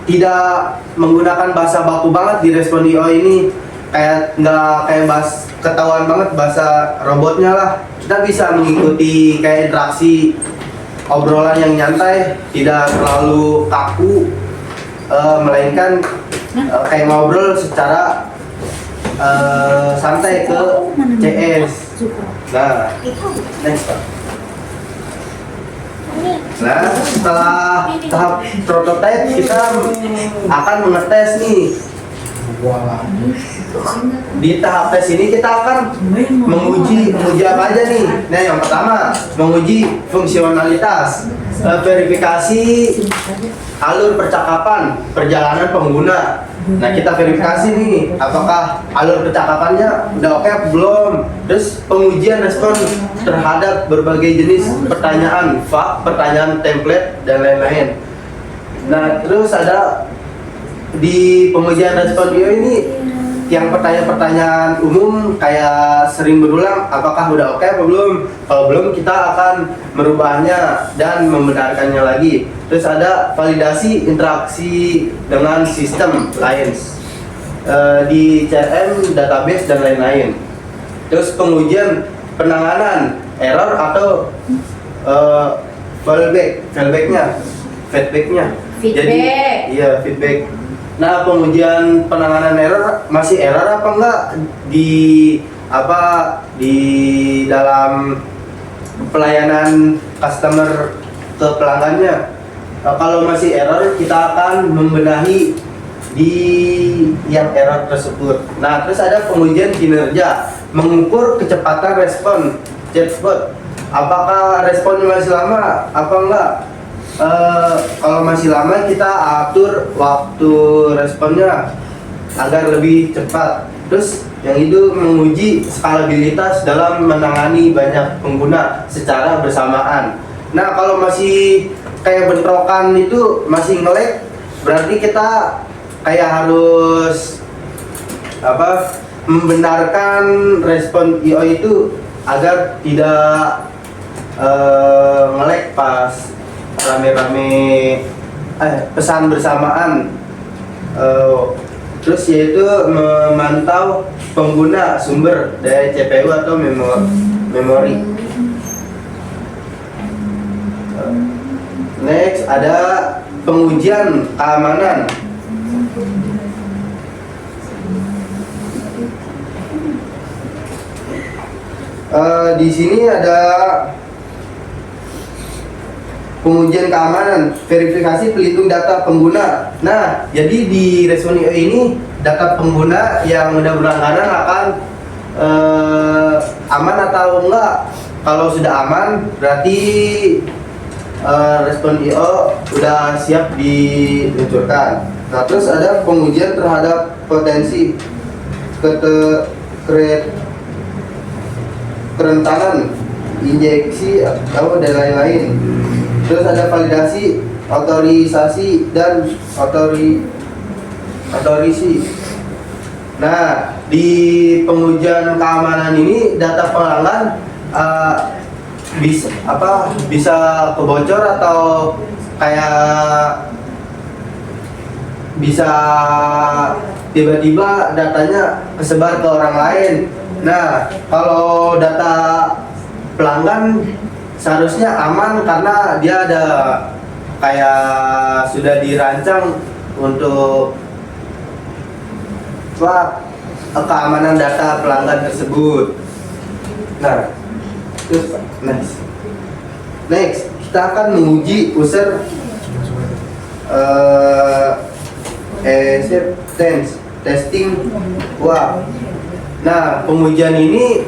tidak menggunakan bahasa baku banget di Respond.io ini, kayak nggak kayak ketahuan banget bahasa robotnya lah. Kita bisa mengikuti kayak interaksi obrolan yang nyantai, tidak terlalu kaku, melainkan kayak ngobrol secara santai ke CS. Nah, next Pak. Nah, setelah tahap prototype kita akan mengetes nih. Di tahap tes ini kita akan menguji apa aja nih. Nah, yang pertama menguji fungsionalitas, verifikasi alur percakapan perjalanan pengguna. Nah, kita verifikasi nih apakah alur percakapannya udah oke belum. Terus pengujian respon terhadap berbagai jenis pertanyaan, pertanyaan template dan lain-lain. Nah, terus ada di pengujian Respond.io ini yang pertanyaan-pertanyaan umum kayak sering berulang, apakah udah oke apa belum. Kalau belum, kita akan merubahnya dan membenarkannya lagi. Terus ada validasi interaksi dengan sistem lain di CRM, database dan lain-lain. Terus pengujian penanganan error atau feedbacknya. Jadi iya, feedback. Nah, pengujian penanganan error, masih error apa enggak di dalam pelayanan customer ke pelanggannya. Kalau masih error, kita akan membenahi di yang error tersebut. Nah, terus ada pengujian kinerja, mengukur kecepatan respon chatbot. Apakah responnya masih lama apa enggak? Kalau masih lama, kita atur waktu responnya agar lebih cepat. Terus yang itu menguji skalabilitas dalam menangani banyak pengguna secara bersamaan. Nah, kalau masih kayak bentrokan itu masih nge-lag, berarti kita kayak harus membenarkan respon IO itu agar tidak nge-lag pas rame-rame pesan bersamaan. Terus yaitu memantau pengguna sumber dari CPU atau memori. Next ada pengujian keamanan. Di sini ada pengujian keamanan, verifikasi pelindung data pengguna. Nah, jadi di Respon IO ini data pengguna yang udah berlangganan akan aman atau enggak. Kalau sudah aman, berarti Respon IO udah siap diluncurkan. Nah, terus ada pengujian terhadap potensi kerentanan injeksi atau dan lain-lain. Terus ada validasi, otorisasi dan otorisi. Nah, di pengujian keamanan ini data pelanggan bisa kebocor atau kayak bisa tiba-tiba datanya kesebar ke orang lain. Nah, kalau data pelanggan seharusnya aman karena dia ada kayak sudah dirancang untuk keamanan data pelanggan tersebut. Nah, terus next kita akan menguji user acceptance testing. Nah, pengujian ini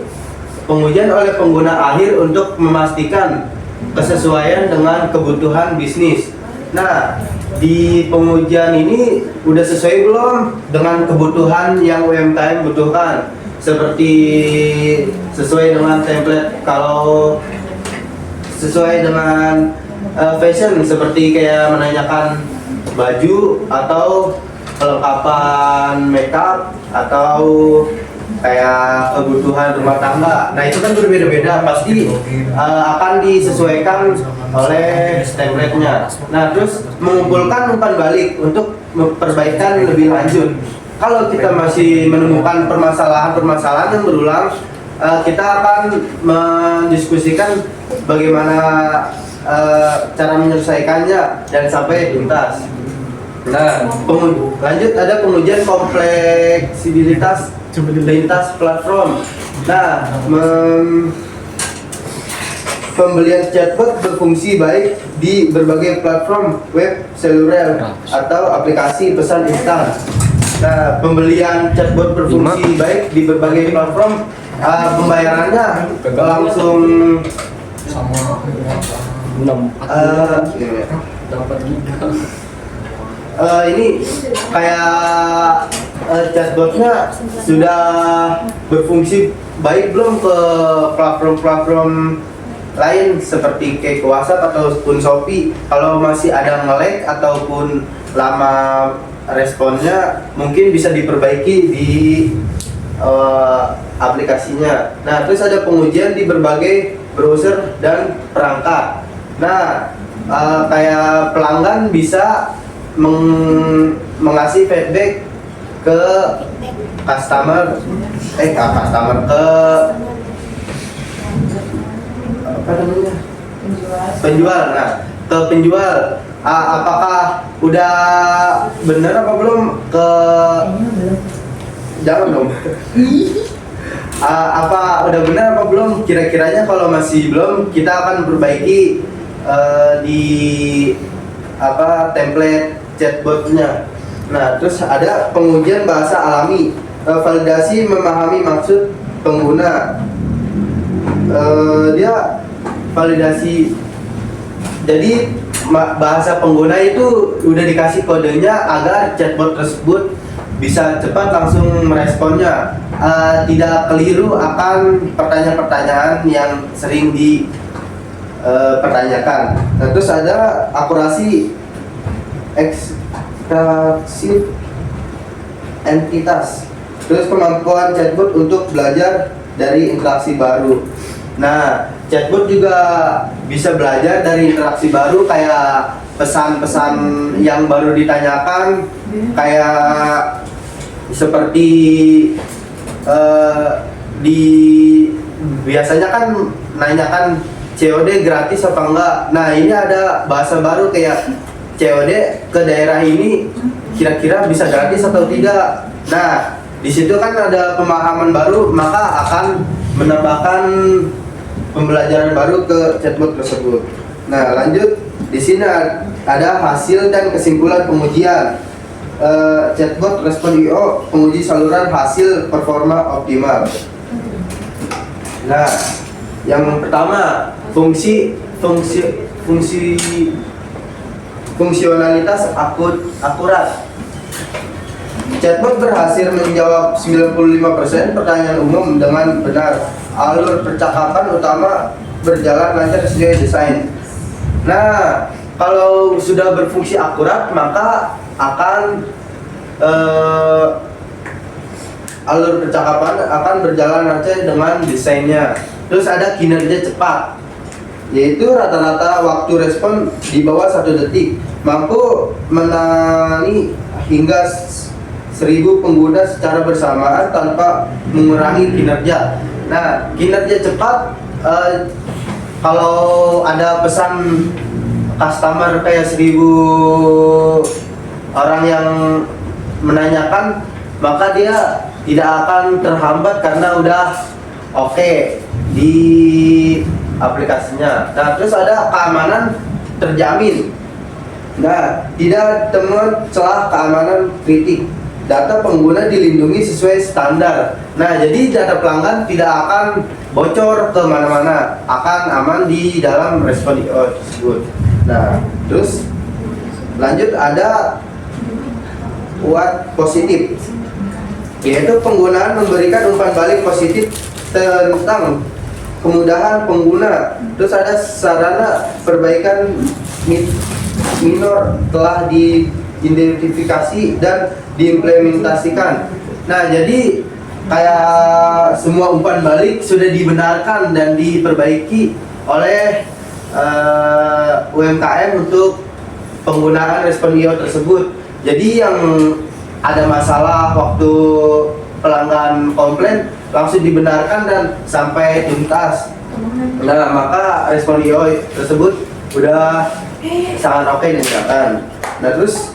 pengujian oleh pengguna akhir untuk memastikan kesesuaian dengan kebutuhan bisnis. Nah, di pengujian ini udah sesuai belum dengan kebutuhan yang UMKM butuhkan? Seperti sesuai dengan template, kalau sesuai dengan fashion seperti kayak menanyakan baju atau kelengkapan makeup atau kayak kebutuhan rumah tangga. Nah, itu kan berbeda-beda, pasti akan disesuaikan oleh template-nya. Nah, terus mengumpulkan umpan balik untuk perbaikan lebih lanjut. Kalau kita masih menemukan permasalahan-permasalahan yang berulang, kita akan mendiskusikan bagaimana cara menyelesaikannya dan sampai tuntas. Nah, lanjut ada pengujian kompleksibilitas lintas platform. Nah, pembelian chatbot berfungsi baik di berbagai platform web, seluler, atau aplikasi pesan instan. Nah, pembelian chatbot berfungsi baik di berbagai platform, pembayarannya langsung ini kayak chatbotnya sudah berfungsi baik belum ke platform-platform lain seperti kayak WhatsApp ataupun Shopee. Kalau masih ada nge-lag ataupun lama responnya, mungkin bisa diperbaiki di aplikasinya. Nah, terus ada pengujian di berbagai browser dan perangkat. Nah, kayak pelanggan bisa mengasih feedback ke customer ke apa namanya, penjual. Nah, ke penjual, apakah udah bener apa belum, ke jangan dong. Apa udah benar apa belum, kira-kiranya kalau masih belum, kita akan perbaiki di template chatbotnya. Nah, terus ada pengujian bahasa alami, validasi memahami maksud pengguna. Dia validasi, jadi bahasa pengguna itu udah dikasih kodenya agar chatbot tersebut bisa cepat langsung meresponnya, tidak keliru akan pertanyaan-pertanyaan yang sering dipertanyakan. Nah, terus ada akurasi ekstraksi entitas. Terus kemampuan chatbot untuk belajar dari interaksi baru. Nah, chatbot juga bisa belajar dari interaksi baru kayak pesan-pesan yang baru ditanyakan, kayak seperti biasanya kan nanyakan COD gratis apa enggak. Nah, ini ada bahasa baru kayak COD ke daerah ini kira-kira bisa gratis atau tidak. Nah, di situ kan ada pemahaman baru, maka akan menambahkan pembelajaran baru ke chatbot tersebut. Nah, lanjut di sini ada hasil dan kesimpulan pengujian. Chatbot Respon.io penguji saluran hasil performa optimal. Nah, yang pertama fungsionalitas akurat. Chatbot berhasil menjawab 95% pertanyaan umum dengan benar. Alur percakapan utama berjalan lancar sesuai desain. Nah, kalau sudah berfungsi akurat, maka akan alur percakapan akan berjalan lancar dengan desainnya. Terus ada kinerja cepat, yaitu rata-rata waktu respon di bawah 1 detik, mampu menangani hingga 1000 pengguna secara bersamaan tanpa mengurangi kinerja. Nah, kinerja cepat, kalau ada pesan customer kayak 1000 orang yang menanyakan, maka dia tidak akan terhambat karena udah oke di aplikasinya. Nah, terus ada keamanan terjamin. Nah, tidak temuan celah keamanan kritik. Data pengguna dilindungi sesuai standar. Nah, jadi data pelanggan tidak akan bocor ke mana-mana, akan aman di dalam Respon.io tersebut. Nah, terus lanjut ada kuat positif, yaitu penggunaan memberikan umpan balik positif tentang kemudahan pengguna. Terus ada sarana perbaikan minor telah diidentifikasi dan diimplementasikan. Nah, jadi kayak semua umpan balik sudah dibenarkan dan diperbaiki oleh UMKM untuk penggunaan Respon.io tersebut. Jadi yang ada masalah waktu pelanggan komplain langsung dibenarkan dan sampai tuntas. Nah, maka Respon.io tersebut udah sangat oke digunakan. Nah, terus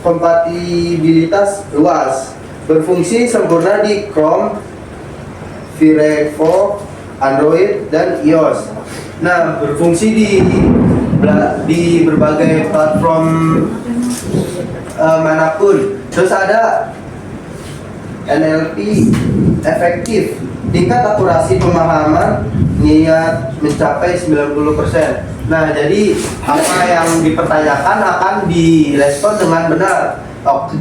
kompatibilitas luas, berfungsi sempurna di Chrome, Firefox, Android, dan iOS. Nah, berfungsi di berbagai platform manapun. Terus ada NLP efektif, tingkat akurasi pemahaman niat mencapai 90%. Nah, jadi apa yang dipertanyakan akan direspon dengan benar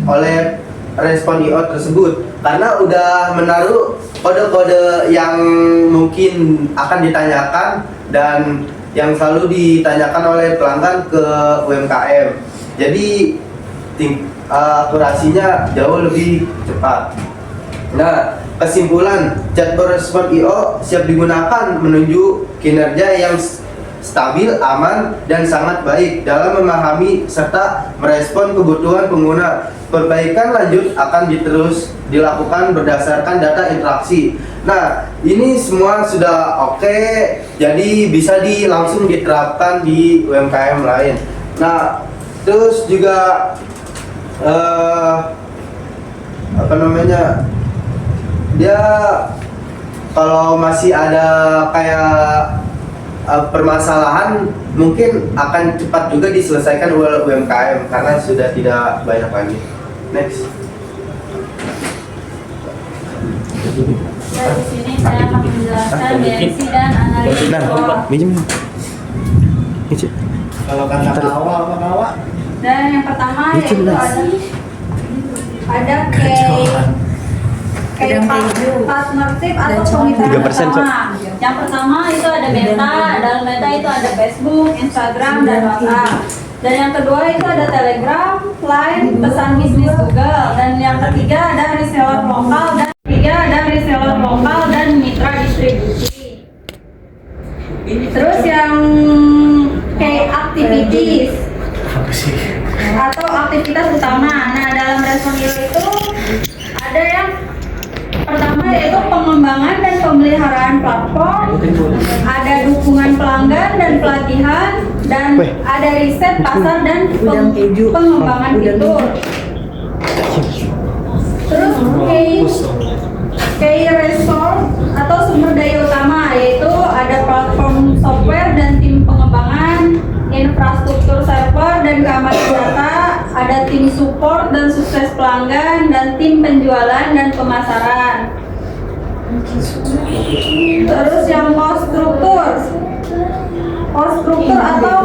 oleh Respon.io tersebut, karena udah menaruh kode-kode yang mungkin akan ditanyakan dan yang selalu ditanyakan oleh pelanggan ke UMKM. Jadi akurasinya jauh lebih cepat. Nah, kesimpulan, chatbot Respon.io siap digunakan menuju kinerja yang stabil, aman, dan sangat baik dalam memahami serta merespon kebutuhan pengguna. Perbaikan lanjut akan terus dilakukan berdasarkan data interaksi. Nah, ini semua sudah oke, jadi bisa langsung diterapkan di UMKM lain. Nah, terus juga dia kalau masih ada kayak permasalahan mungkin akan cepat juga diselesaikan oleh UMKM karena sudah tidak banyak lagi. Next.
Di sini saya akan menjelaskan reaksi dan analisis.
Kalau kata kawa apa kawa?
Dan yang pertama yaitu ada kayak partnership atau kemitraan bersama. Yang pertama itu ada Meta, dalam Meta itu ada Facebook, Instagram, dan WhatsApp. Dan yang kedua itu ada Telegram, Line, pesan bisnis Google. Dan yang ketiga ada reseller lokal dan mitra distribusi. Terus yang kayak activities atau aktivitas utama. Nah, dalam respon itu ada yang pertama yaitu pengembangan dan pemeliharaan platform, ada dukungan pelanggan dan pelatihan, dan ada riset pasar dan pengembangan fitur. Terus key resource atau sumber daya utama yaitu ada platform software dan tim pengembangan, infrastruktur server dan keamanan data, ada tim support dan sukses pelanggan, dan tim penjualan dan pemasaran. Terus yang cost struktur atau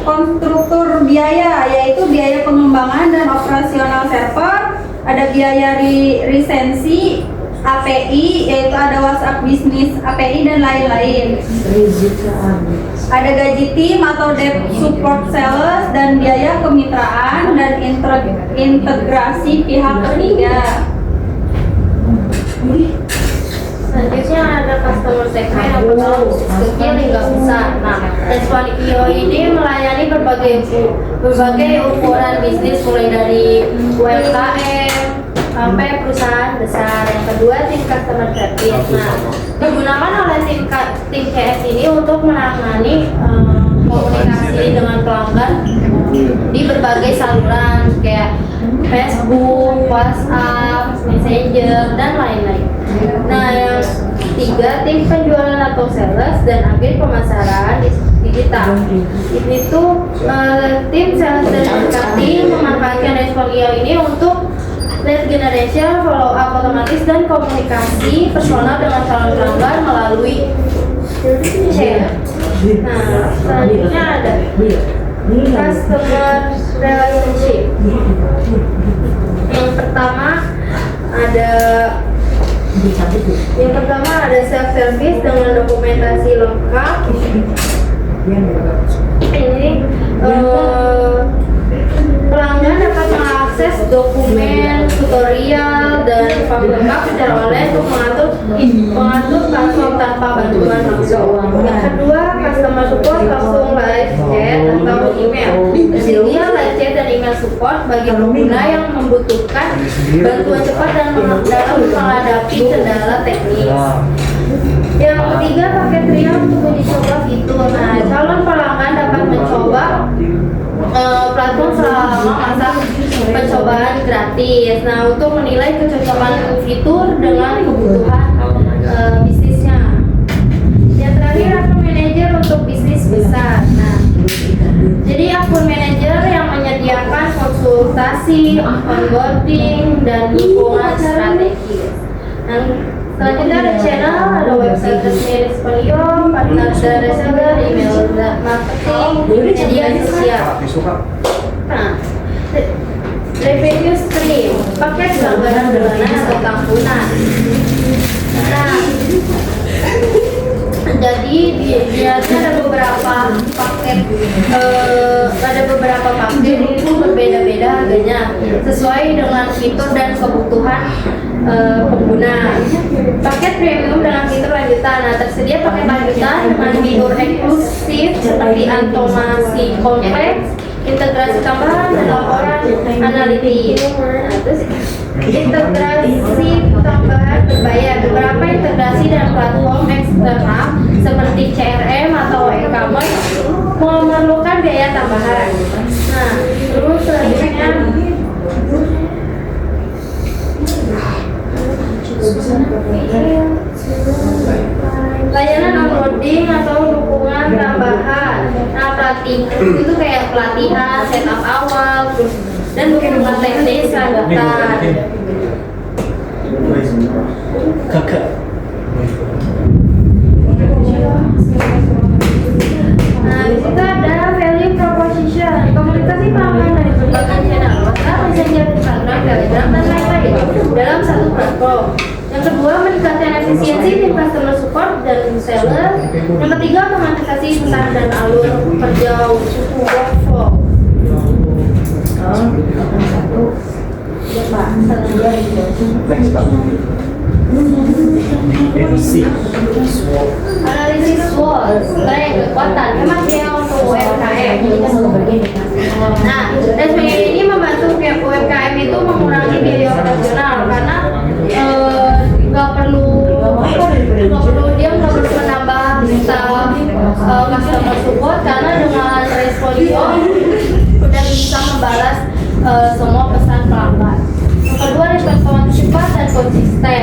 konstruktur biaya yaitu biaya pengembangan dan operasional server, ada biaya lisensi API yaitu ada WhatsApp Business API dan lain-lain. Ada gaji tim atau dev support sales dan biaya kemitraan dan integrasi pihak ketiga.
Selanjutnya ada customer segment atau kecil hingga besar. Nah, Respon.io ini melayani berbagai ukuran bisnis mulai dari UMKM sampai perusahaan besar. Yang kedua, tim customer service. Nah, digunakan oleh tim CS ini untuk menangani komunikasi dengan pelanggan di berbagai saluran kayak Facebook, WhatsApp, Messenger, dan lain-lain. Nah, yang ketiga, tim penjualan atau sales dan agen pemasaran digital. Ini tuh tim sales dan marketing memanfaatkan Respon.io ini untuk lead generation, follow up otomatis, dan komunikasi personal dengan calon pelanggan melalui chat. Nah, selanjutnya ada customer relationship. Yang pertama ada self service dengan dokumentasi lengkap. Ini pelanggan dapat mengakses dokumen, tutorial, dan form lengkap secara online untuk mengatur platform tanpa bantuan langsung. Yang kedua, customer support langsung live chat atau email. Tersedia live chat dan email support bagi pengguna yang membutuhkan bantuan cepat dan dalam menghadapi kendala teknis. Yang ketiga, paket trial untuk uji coba fitur. Nah, calon pelanggan dapat mencoba platform selama masa pencobaan gratis. Nah, untuk menilai kecocokan fitur dengan kebutuhan bisnisnya. Yang terakhir, akun manajer untuk bisnis besar. Nah, jadi akun manajer yang menyediakan konsultasi, onboarding, dan dukungan strategis. Nah, selanjutnya ada channel, ada website resmi Respon.io, partner dan reseller, email marketing, media sosial. Nah, revenue stream, paket langganan bulanan atau tahunan. Nah, jadi biasanya ada beberapa paket itu berbeda-beda harganya sesuai dengan fitur dan kebutuhan pengguna. Paket premium dengan fitur lanjutan. Nah, tersedia paket lanjutan dengan fitur eksklusif seperti automasi kompleks, integrasi tambahan, dan laporan analitik. Nah, terus integrasi tambahan berbayar. Beberapa integrasi dan platform eksternal seperti CRM atau e-commerce memerlukan biaya tambahan. Nah, terus selanjutnya layanan onboarding atau dukungan tambahan. Nah, itu kayak pelatihan, setup awal, terus dan dukungan teknis lanjutan. Nah, di situ ada value proposition, komunikasi pelanggan dari berbagai channel, WhatsApp, Messenger, Instagram, Telegram, dan lain-lain dalam satu platform. Yang kedua, meningkatkan efisiensi tim customer support dan seller. Yang ketiga, otomatisasi pesan dan alur kerja workflow. Analisis SWOT, strength, kekuatan, memang dia untuk UMKM. Nah, SPG ini membantu pihak UMKM itu mengurangi biaya operasional karena nggak perlu dia nggak perlu menambah staff customer support karena dengan Responio sudah bisa membalas semua pesan pelanggan. Yang kedua, respon cepat dan konsisten.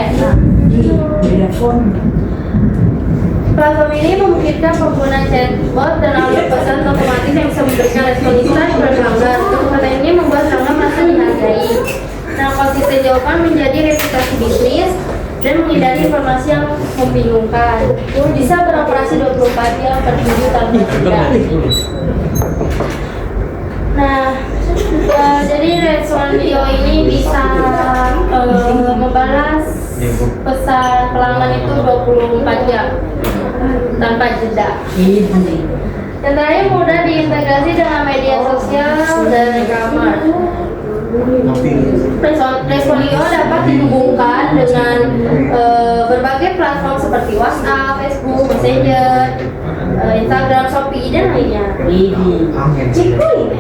Platform ini memungkinkan pengguna chatbot dan alur pesan otomatis yang bisa memberikan respon instan kepada pelanggan. Kecepatan ini membuat pelanggan merasa dihargai. Nah, konsisten jawaban menjadi reputasi bisnis dan menghindari informasi yang membingungkan. Bisa beroperasi 24 jam per minggu tanpa jeda. Nah, jadi Responio ini bisa membalas pesan pelanggan itu 24 jam tanpa jeda. Dan terakhir, mudah diintegrasi dengan media sosial dan e-commerce. Responio dapat dihubungkan dengan berbagai platform seperti WhatsApp, Facebook, Messenger, Instagram, Shopee, dan lainnya. Cikuy.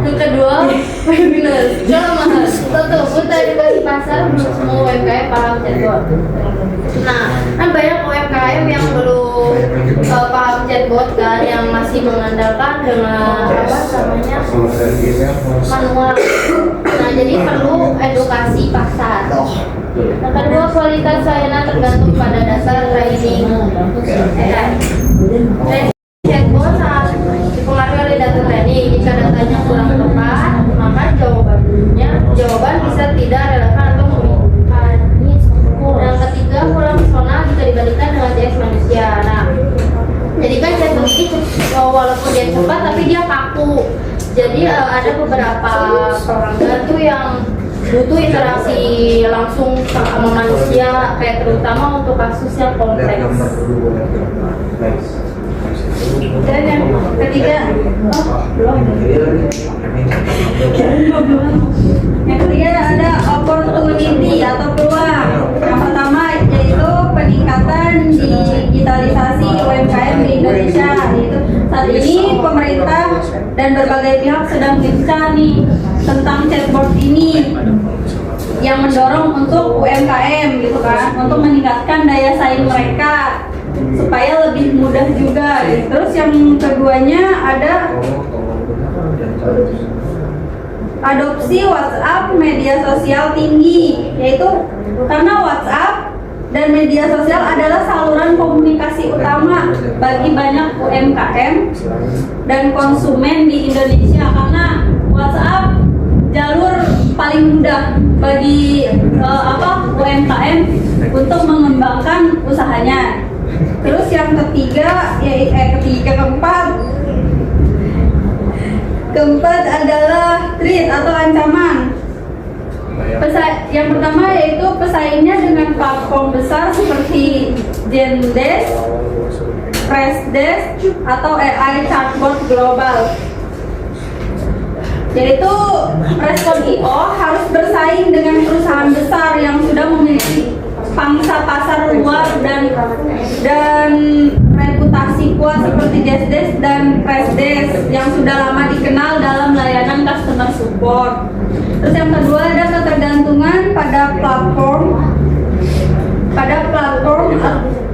Yang kedua, webinar. Jangan mahal. Tentu, untuk edukasi pasar belum semua UMKM paham chatbot. Nah, kan banyak UMKM yang belum paham chatbot kan, yang masih mengandalkan dengan apa namanya manual. Nah, jadi perlu edukasi pasar. Yang kedua, kualitas layanan tergantung pada dasar training AI. Chatbot sangat dipengaruhi oleh data training. Jika datanya kurang tepat, maka jawaban bisa tidak relevan atau membingungkan. Yang ketiga, kurang personal jika dibandingkan dengan CS manusia. Nah, jadi kan chatbot ini walaupun dia cepat tapi dia kaku. Jadi ada beberapa pelanggan tuh yang butuh interaksi langsung sama manusia, kayak terutama untuk kasus yang kompleks.
Dan yang ketiga, yang ketiga ada opportunity atau peluang. Yang pertama yaitu peningkatan digitalisasi UMKM di Indonesia. Yaitu saat ini pemerintah dan berbagai pihak sedang gencar nih tentang chatbot ini yang mendorong untuk UMKM gitu kan, untuk meningkatkan daya saing mereka supaya lebih mudah juga. Terus yang keduanya ada adopsi WhatsApp media sosial tinggi, yaitu karena WhatsApp dan media sosial adalah saluran komunikasi utama bagi banyak UMKM dan konsumen di Indonesia, karena WhatsApp jalur paling mudah bagi UMKM untuk mengembangkan usahanya. Terus yang keempat adalah threat atau ancaman. Yang pertama yaitu pesaingnya dengan platform besar seperti Zendesk, Freshdesk, atau AI chatbot global. Yaitu Responio harus bersaing dengan perusahaan besar yang sudah memiliki pangsa pasar luas dan reputasi kuat seperti Zendesk dan Freshdesk yang sudah lama dikenal dalam layanan customer support. Terus yang kedua ada ketergantungan pada platform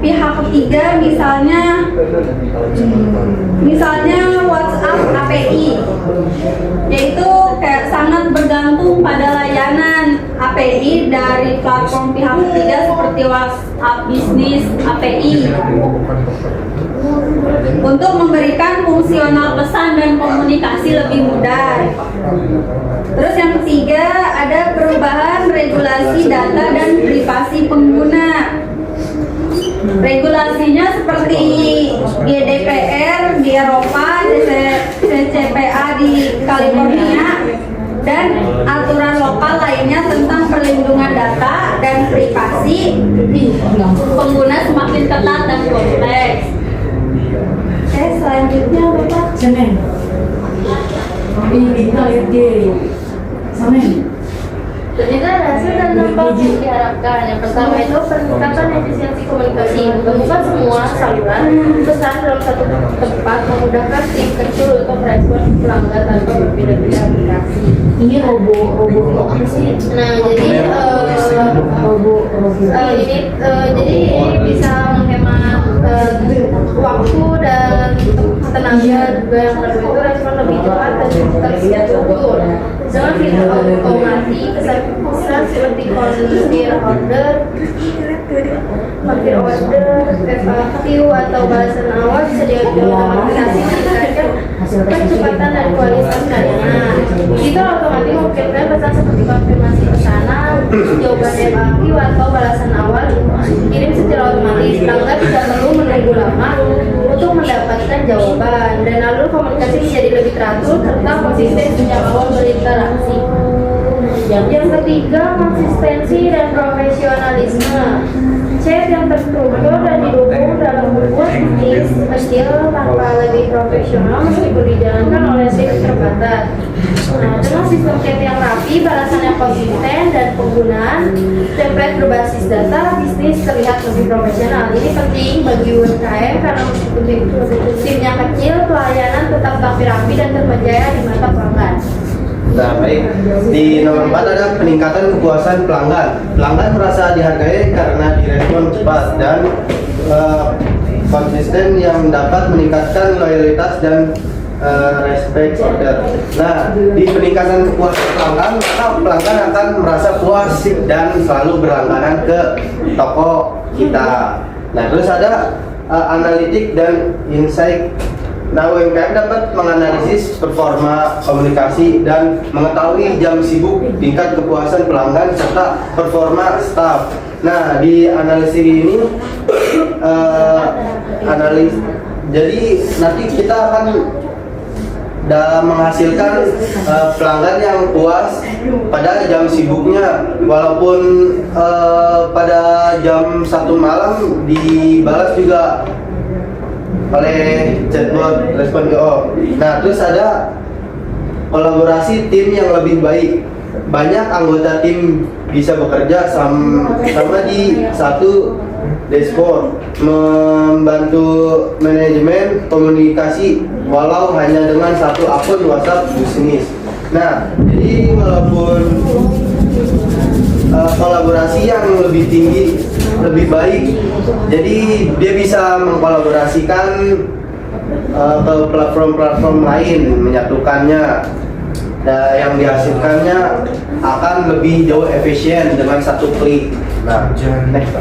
pihak ketiga, misalnya WhatsApp API, yaitu kayak sangat bergantung pada layanan API dari platform pihak ketiga seperti WhatsApp Business API untuk memberikan fungsional pesan dan komunikasi lebih mudah. Terus yang ketiga ada perubahan regulasi data dan privasi pengguna. Regulasinya seperti GDPR di Eropa, CCPA di California, dan aturan lokal lainnya tentang perlindungan data dan privasi pengguna semakin ketat dan kompleks. Selanjutnya Bapak.
Ternyata ada hasil dan dampak yang diharapkan. Yang pertama itu peningkatan efisiensi komunikasi, membuka semua saluran pesan dalam satu tempat, memudahkan tim kecil untuk merespon pelanggan tanpa berbeda-beda aplikasi.
Ini robo apa sih?
Nah, jadi jadi bisa menghemat waktu dan tenaga juga. Yang kedua itu respon lebih cepat dan terstruktur. Dengan fitur otomasi kesan seperti konfir order, FAQ atau balasan awal bisa diotomatisasi meningkatkan kecepatan dan kualitas layanan. Itu otomatis memungkinkan pesan seperti konfirmasi pesanan, jawaban FAQ atau balasan awal dikirim secara otomatis. Pelanggan tidak perlu menunggu lama untuk mendapatkan jawaban, dan lalu komunikasi menjadi lebih teratur serta konsisten sejak awal berinteraksi. Yang ketiga, konsistensi dan profesionalisme. Chat yang terstruktur dan didukung dalam membuat bisnis kecil tanpa lebih profesional meskipun dijalankan oleh tim terbatas. Nah, dengan sistem chat yang rapi, balasan yang konsisten, dan penggunaan template berbasis data, bisnis terlihat lebih profesional. Ini penting bagi UMKM karena meskipun timnya kecil, pelayanan tetap rapi dan terpercaya di mata pelanggan.
Nah, baik. Di nomor 4 ada peningkatan kepuasan pelanggan. Pelanggan merasa dihargai karena direspon cepat dan konsisten yang dapat meningkatkan loyalitas dan respect order. Nah, di peningkatan kepuasan pelanggan, maka pelanggan akan merasa puas dan selalu berlangganan ke toko kita. Nah, terus ada analitik dan insight. Nah, UMKM dapat menganalisis performa komunikasi dan mengetahui jam sibuk, tingkat kepuasan pelanggan, serta performa staff. Nah, di analisis ini jadi nanti kita akan menghasilkan pelanggan yang puas pada jam sibuknya, walaupun pada jam 1 malam dibalas juga oleh chatbot respon IO. Nah, terus ada kolaborasi tim yang lebih baik. Banyak anggota tim bisa bekerja sama di satu dashboard, membantu manajemen komunikasi walau hanya dengan satu akun WhatsApp bisnis. Nah, jadi walaupun kolaborasi yang lebih tinggi, lebih baik, jadi dia bisa mengkolaborasikan ke platform-platform lain, menyatukannya, dan yang dihasilkannya akan lebih jauh efisien dengan satu klik. Nah, next.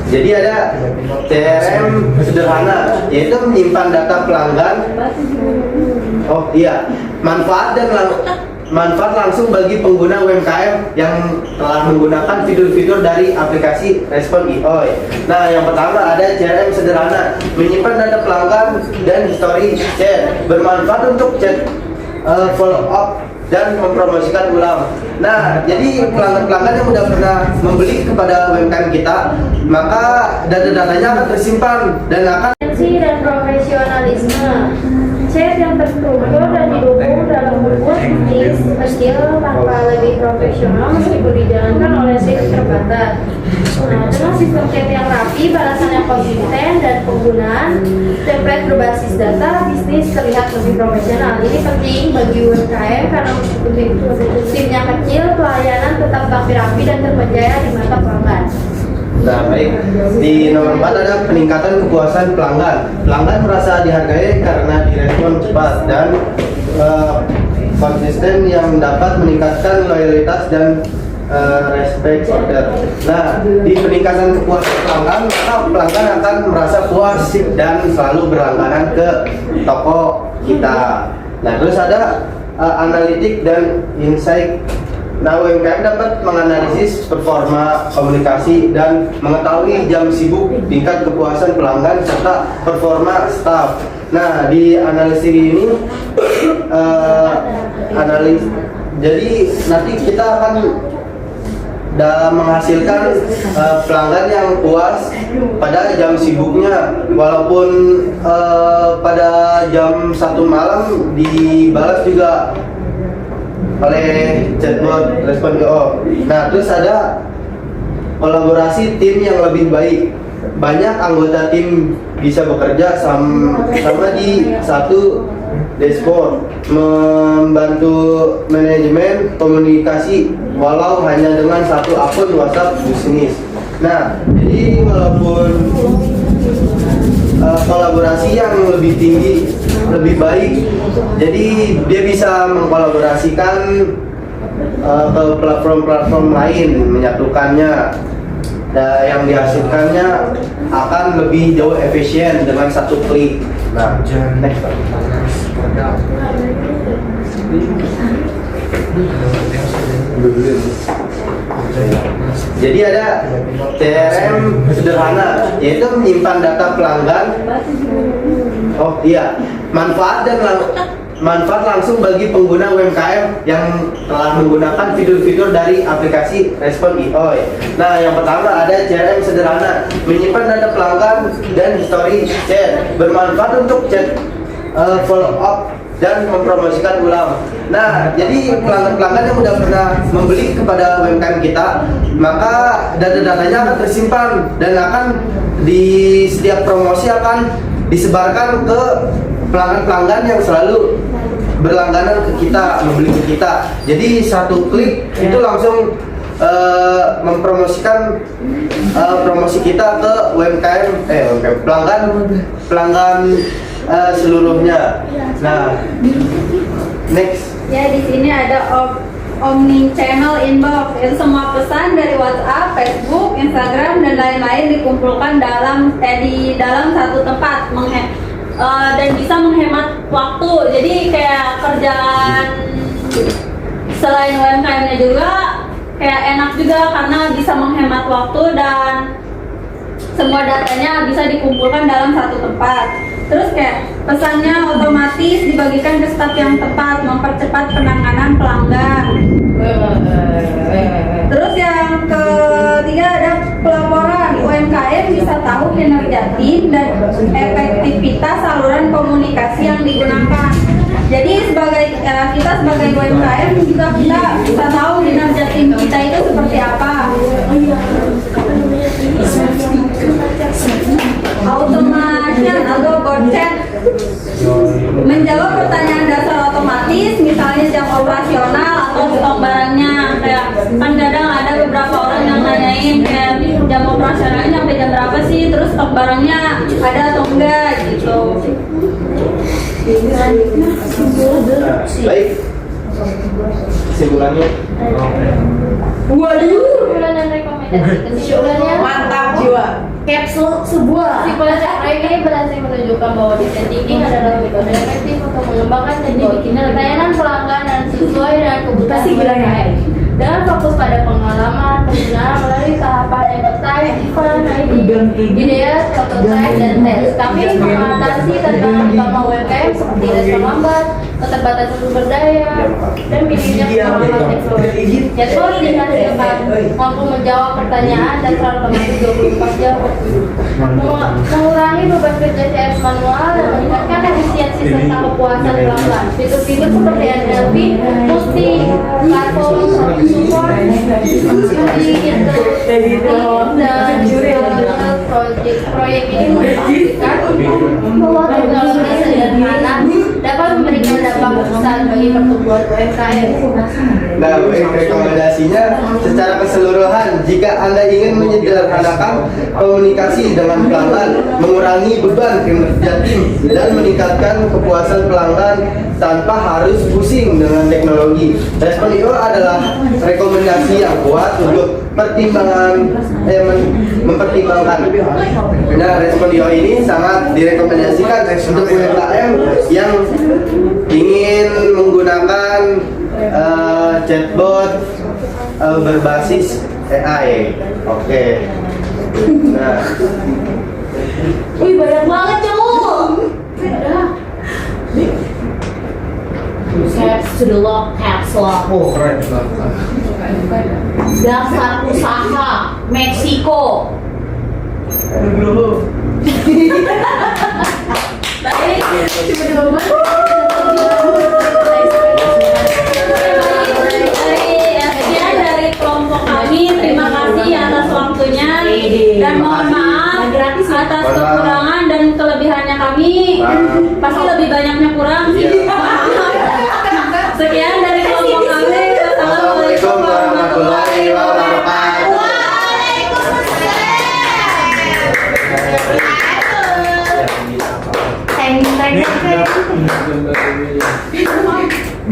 Jadi ada CRM sederhana, yaitu menyimpan data pelanggan. Oh iya, manfaat langsung bagi pengguna UMKM yang telah menggunakan fitur-fitur dari aplikasi Respon IO. Nah, yang pertama ada CRM sederhana, menyimpan data pelanggan dan histori chat, bermanfaat untuk chat follow up dan mempromosikan ulang. Nah, jadi pelanggan-pelanggan yang sudah pernah membeli kepada UMKM kita, maka data-datanya akan tersimpan dan akan
dan profesionalisme. Chat yang terstruktur dan didukung dalam membuat bisnis kecil tanpa lebih profesional meskipun dijalankan oleh tim terbatas. Nah, dengan sistem chat yang rapi, balasan yang konsisten, dan penggunaan template berbasis data, bisnis terlihat lebih profesional. Ini penting bagi UMKM karena meskipun timnya kecil, pelayanan tetap rapi dan terpercaya di mata pelanggan.
Nah, baik. Di nomor 4 ada peningkatan kepuasan pelanggan. Pelanggan merasa dihargai karena direspon cepat dan konsisten yang dapat meningkatkan loyalitas dan respect order. Nah, di peningkatan kepuasan pelanggan, maka pelanggan akan merasa puas dan selalu berlangganan ke toko kita. Nah, terus ada analitik dan insight. Nah, UMKM dapat menganalisis performa komunikasi dan mengetahui jam sibuk, tingkat kepuasan pelanggan, serta performa staff. Nah, di analisis ini jadi nanti kita akan dalam menghasilkan pelanggan yang puas pada jam sibuknya, walaupun pada jam 1 malam dibalas juga oleh chatbot respon IO. Nah, terus ada kolaborasi tim yang lebih baik. Banyak anggota tim bisa bekerja sama di satu dashboard, membantu manajemen komunikasi walau hanya dengan satu akun WhatsApp bisnis. Nah, jadi walaupun kolaborasi yang lebih tinggi, lebih baik, jadi dia bisa mengkolaborasikan ke platform-platform lain, menyatukannya. Dan yang dihasilkannya akan lebih jauh efisien dengan satu klik. Nah, next. Jadi ada CRM sederhana, yaitu menyimpan data pelanggan. Oh iya, manfaat langsung bagi pengguna UMKM yang telah menggunakan fitur-fitur dari aplikasi Respon IO. Nah, yang pertama ada CRM sederhana, menyimpan data pelanggan dan history chat, bermanfaat untuk chat follow up dan mempromosikan ulang. Nah, jadi pelanggan-pelanggan yang sudah pernah membeli kepada UMKM kita, maka data-datanya akan tersimpan dan akan di setiap promosi akan disebarkan ke pelanggan-pelanggan yang selalu berlangganan ke kita, membeli ke kita. Jadi satu klik itu langsung mempromosikan promosi kita ke UMKM, pelanggan seluruhnya. Nah, next.
Ya, di sini ada omni channel inbox. Itu semua pesan dari WhatsApp, Facebook, Instagram dan lain-lain dikumpulkan di dalam satu tempat, dan bisa menghemat waktu. Jadi kayak kerjaan selain UMKM-nya juga kayak enak juga karena bisa menghemat waktu dan semua datanya bisa dikumpulkan dalam satu tempat. Terus kayak pesannya otomatis dibagikan ke staf yang tepat, mempercepat penanganan pelanggan. Terus yang ketiga ada pelaporan. UMKM bisa tahu kinerja tim dan efektivitas saluran komunikasi yang digunakan. Jadi kita sebagai UMKM juga kita bisa tahu kinerja tim kita itu seperti apa. Automation atau bot chat menjawab pertanyaan dasar otomatis, misalnya jam operasional atau stok barangnya. Kayak kan kadang ada beberapa orang yang nanyain kayak jam operasionalnya sampai jam berapa sih, terus stok barangnya ada atau enggak gitu.
Baik, kesimpulannya.
Waduh, kesimpulan dan rekomendasi. Kesimpulannya
Mantap jiwa. Kapsul sebuah.
Kesimpulan proyek ini berhasil menunjukkan bahwa desain thinking adalah metode efektif untuk mengembangkan dan bikin layanan pelanggan dan sesuai dengan kebutuhan UMKM. Dengan fokus pada pengalaman penggunaan melalui tahapan advertise, event, ideas, prototype, dan tes. Kami mengatasi tantangan utama UMKM seperti respon lambat, keterbatasan sumber daya, dan minimnya pengalaman teknologi. Chatbot dihasilkan mampu menjawab pertanyaan dan selalu otomatis 24 jam. Mengurangi beban kerja CRM manual dan meningkatkan efisiensi serta kepuasan pelanggan. Fitur-fitur seperti NLP, multi platform support, proyek ini memastikan bahwa teknologi sederhana dapat memberikan dampak besar bagi pertumbuhan UMKM.
Nah, rekomendasinya secara keseluruhan, jika Anda ingin menyederhanakan komunikasi dengan pelanggan, mengurangi beban kinerja tim, dan meningkatkan kepuasan pelanggan tanpa harus pusing dengan teknologi, Respon IO adalah rekomendasi yang kuat untuk mempertimbangkan. Nah, Respon IO ini sangat direkomendasikan untuk UMKM yang ingin menggunakan chatbot berbasis AI. Oke. Nah,
Wih, banyak banget cowok.
Caps to the lock, caps lock.
Oh, keren.
Dasar usaha Meksiko.
Baik. Sekian dari kelompok kami. Terima kasih atas waktunya dan mohon maaf atas kekurangan dan kelebihannya kami. Pasti lebih banyaknya kurang. Sekian dari kelompok kami. Wassalamualaikum warahmatullahi wabarakatuh.
Teng teng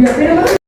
teng.